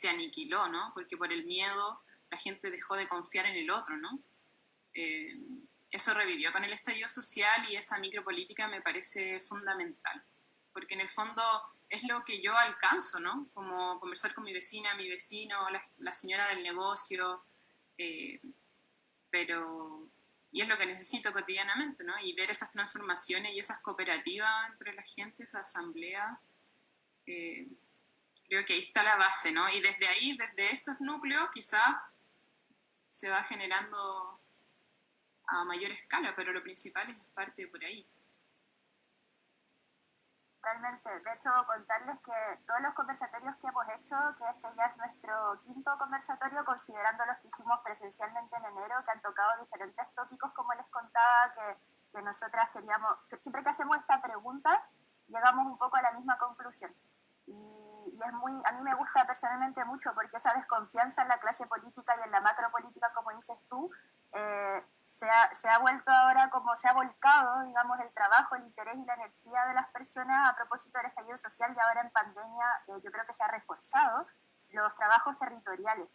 aniquiló, ¿no? Porque por el miedo la gente dejó de confiar en el otro, ¿no? Eso revivió con el estallido social, y esa micropolítica me parece fundamental, porque en el fondo es lo que yo alcanzo, ¿no? Como conversar con mi vecina, mi vecino, la señora del negocio, y es lo que necesito cotidianamente, ¿no? Y ver esas transformaciones y esas cooperativas entre la gente, esa asamblea, creo que ahí está la base, ¿no? Y desde ahí, desde esos núcleos, quizás se va generando a mayor escala, pero lo principal es parte por ahí. Totalmente. De hecho, contarles que todos los conversatorios que hemos hecho, que este ya es nuestro quinto conversatorio, considerando los que hicimos presencialmente en enero, que han tocado diferentes tópicos, como les contaba, que nosotras queríamos, que siempre que hacemos esta pregunta, llegamos un poco a la misma conclusión. Y es a mí me gusta personalmente mucho, porque esa desconfianza en la clase política y en la macropolítica, como dices tú, se ha vuelto ahora, como se ha volcado, digamos, el trabajo, el interés y la energía de las personas a propósito del estallido social, y ahora en pandemia yo creo que se ha reforzado los trabajos territoriales,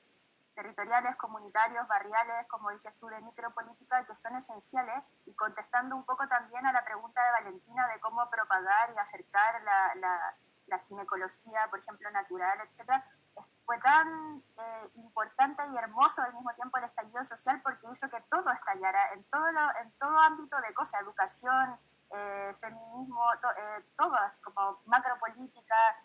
comunitarios, barriales, como dices tú, de micropolítica, que son esenciales, y contestando un poco también a la pregunta de Valentina de cómo propagar y acercar la ginecología, por ejemplo, natural, etcétera. Fue tan importante y hermoso al mismo tiempo el estallido social, porque hizo que todo estallara en todo ámbito de cosas, educación, feminismo, todas, como macropolítica,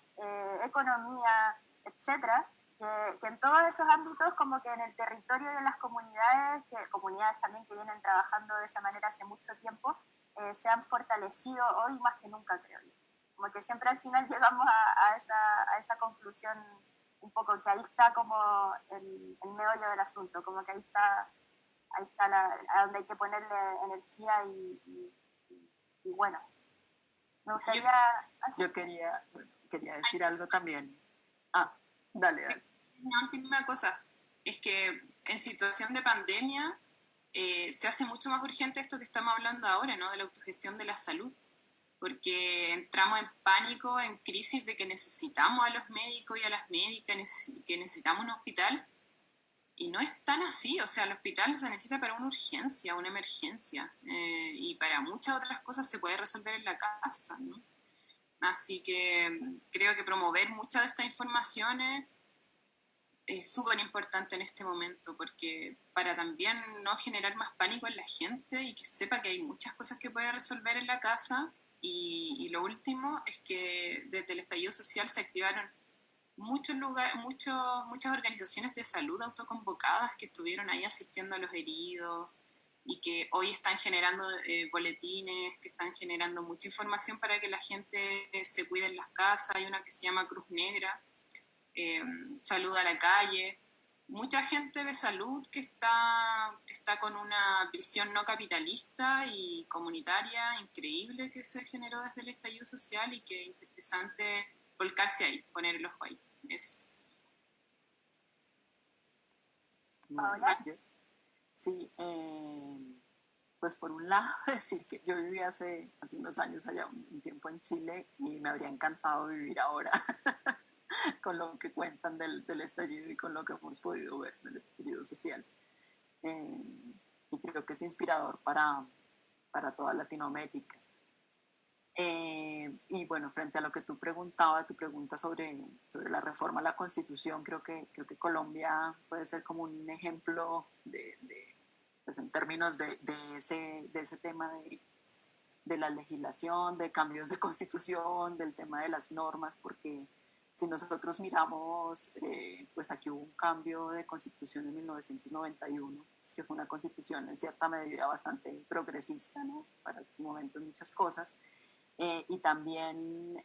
economía, etcétera, que en todos esos ámbitos, como que en el territorio y en las comunidades, comunidades también que vienen trabajando de esa manera hace mucho tiempo, se han fortalecido hoy más que nunca, creo yo. Como que siempre al final llegamos a esa conclusión, un poco que ahí está como el meollo del asunto, como que ahí está a donde hay que ponerle energía y bueno, me gustaría... Yo quería decir algo también. Dale. Una última cosa, es que en situación de pandemia se hace mucho más urgente esto que estamos hablando ahora, ¿no? De la autogestión de la salud, porque entramos en pánico, en crisis de que necesitamos a los médicos y a las médicas, que necesitamos un hospital, y no es tan así. O sea, el hospital se necesita para una urgencia, una emergencia, y para muchas otras cosas se puede resolver en la casa, ¿no? Así que creo que promover muchas de estas informaciones es súper importante en este momento, porque para también no generar más pánico en la gente y que sepa que hay muchas cosas que puede resolver en la casa. Y lo último es que desde el estallido social se activaron muchas organizaciones de salud autoconvocadas que estuvieron ahí asistiendo a los heridos, y que hoy están generando boletines, que están generando mucha información para que la gente se cuide en las casas. Hay una que se llama Cruz Negra, Salud a la Calle. Mucha gente de salud que está con una visión no capitalista y comunitaria increíble, que se generó desde el estallido social, y que es interesante volcarse ahí, poner el ojo ahí. Eso. ¿Paola? Sí, pues por un lado decir que yo viví hace unos años allá un tiempo en Chile, y me habría encantado vivir ahora. con lo que cuentan del estallido y con lo que hemos podido ver del estallido social. Y creo que es inspirador para toda Latinoamérica. Y bueno, frente a lo que tú preguntabas, tu pregunta sobre la reforma a la Constitución, creo que Colombia puede ser como un ejemplo pues en términos de ese tema de la legislación, de cambios de constitución, del tema de las normas, porque si nosotros miramos, pues aquí hubo un cambio de constitución en 1991, que fue una constitución en cierta medida bastante progresista, ¿no? Para su momento en muchas cosas. Y también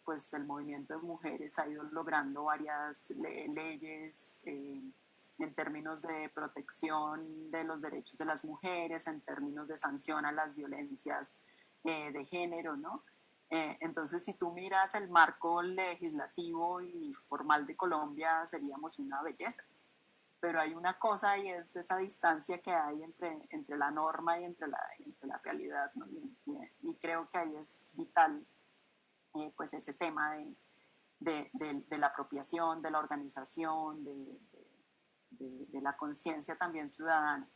pues el movimiento de mujeres ha ido logrando varias leyes en términos de protección de los derechos de las mujeres, en términos de sanción a las violencias de género, ¿no? Entonces, si tú miras el marco legislativo y formal de Colombia, seríamos una belleza. Pero hay una cosa y es esa distancia que hay entre la norma y entre la realidad, ¿no? Y creo que ahí es vital pues ese tema de la apropiación, de la organización, de la conciencia también ciudadana,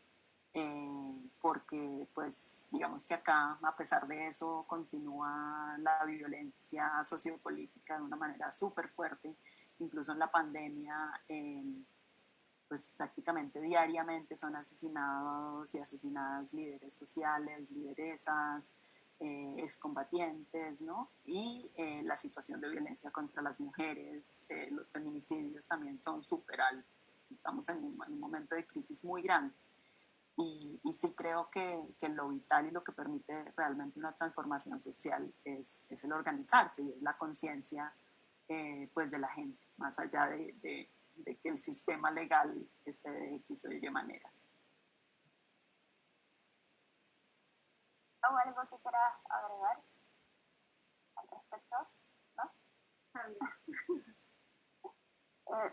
porque pues digamos que acá a pesar de eso continúa la violencia sociopolítica de una manera súper fuerte, incluso en la pandemia. Pues prácticamente diariamente son asesinados y asesinadas líderes sociales, lideresas, excombatientes, ¿no? Y la situación de violencia contra las mujeres, los feminicidios también son súper altos. Estamos en un momento de crisis muy grande. Y sí creo que lo vital y lo que permite realmente una transformación social es el organizarse y es la conciencia pues de la gente, más allá de que el sistema legal esté de X o Y manera. ¿O algo que quieras agregar al respecto? ¿No?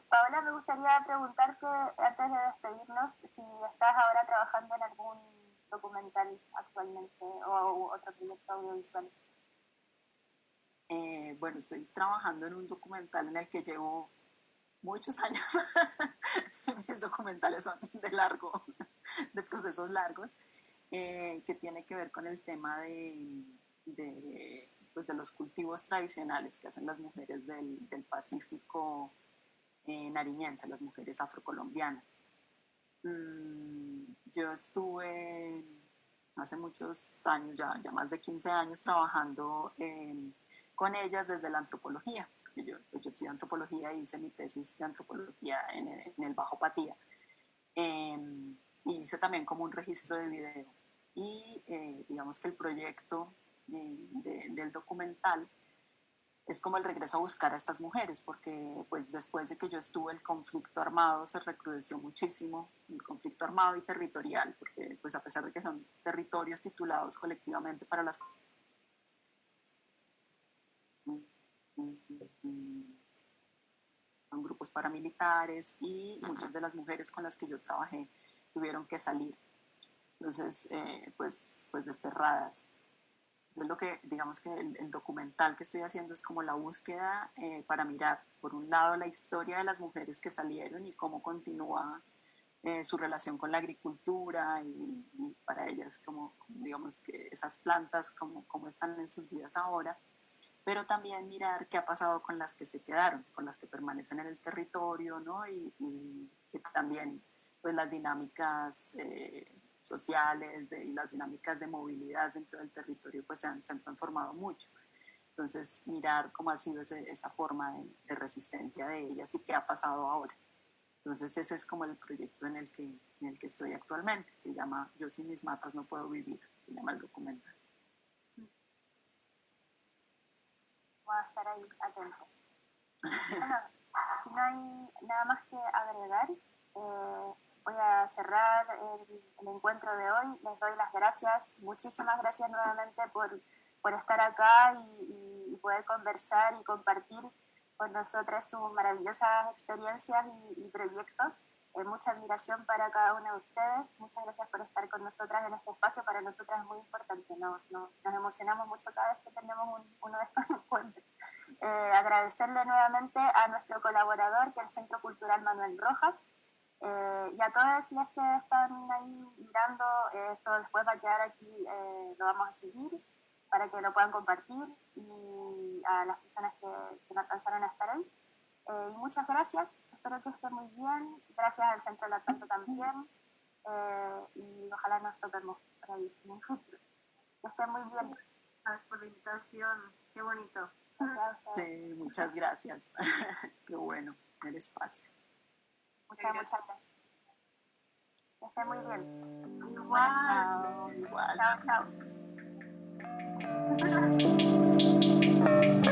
Paola, me gustaría preguntarte, antes de despedirnos, si estás ahora trabajando en algún documental actualmente o otro proyecto audiovisual. Bueno, estoy trabajando en un documental en el que llevo muchos años. Mis documentales son de procesos largos, que tiene que ver con el tema pues de los cultivos tradicionales que hacen las mujeres del Pacífico nariñense, las mujeres afrocolombianas. Yo estuve hace muchos años, ya más de 15 años, trabajando con ellas desde la antropología. Yo estudié antropología y hice mi tesis de antropología en el Bajo Patía. Y hice también como un registro de video. Y digamos que el proyecto del documental es como el regreso a buscar a estas mujeres, porque pues después de que yo estuve, el conflicto armado se recrudeció muchísimo, el conflicto armado y territorial, porque pues a pesar de que son territorios titulados colectivamente para las son grupos paramilitares, y muchas de las mujeres con las que yo trabajé tuvieron que salir, entonces pues desterradas. Entonces lo que, digamos que el documental que estoy haciendo es como la búsqueda para mirar, por un lado, la historia de las mujeres que salieron y cómo continúa su relación con la agricultura, y para ellas como, digamos que esas plantas, cómo están en sus vidas ahora, pero también mirar qué ha pasado con las que se quedaron, con las que permanecen en el territorio, ¿no? Y que también pues las dinámicas sociales y las dinámicas de movilidad dentro del territorio pues se han transformado mucho. Entonces, mirar cómo ha sido esa forma de resistencia de ellas y qué ha pasado ahora. Entonces, ese es como el proyecto en el que estoy actualmente. Se llama Yo sin mis matas no puedo vivir, se llama el documental. Voy a estar ahí atentos. Bueno, si no hay nada más que agregar, voy a cerrar el encuentro de hoy. Les doy las gracias, muchísimas gracias nuevamente por estar acá y poder conversar y compartir con nosotras sus maravillosas experiencias y proyectos. Mucha admiración para cada una de ustedes. Muchas gracias por estar con nosotras en este espacio. Para nosotras es muy importante. Nos emocionamos mucho cada vez que tenemos uno de estos encuentros. Agradecerle nuevamente a nuestro colaborador, que es el Centro Cultural Manuel Rojas, y a todos los que están ahí mirando. Esto después va a quedar aquí, lo vamos a subir para que lo puedan compartir, y a las personas que no alcanzaron a estar ahí. Y muchas gracias, espero que estén muy bien. Gracias al Centro Latente también, y ojalá nos toquemos por ahí en el futuro. Que estén muy bien. Gracias por la invitación, qué bonito. Gracias a ustedes. Sí, muchas gracias. Qué bueno el espacio. Muchas gracias. Que estén muy bien. Igual. Igual. Chao, chao.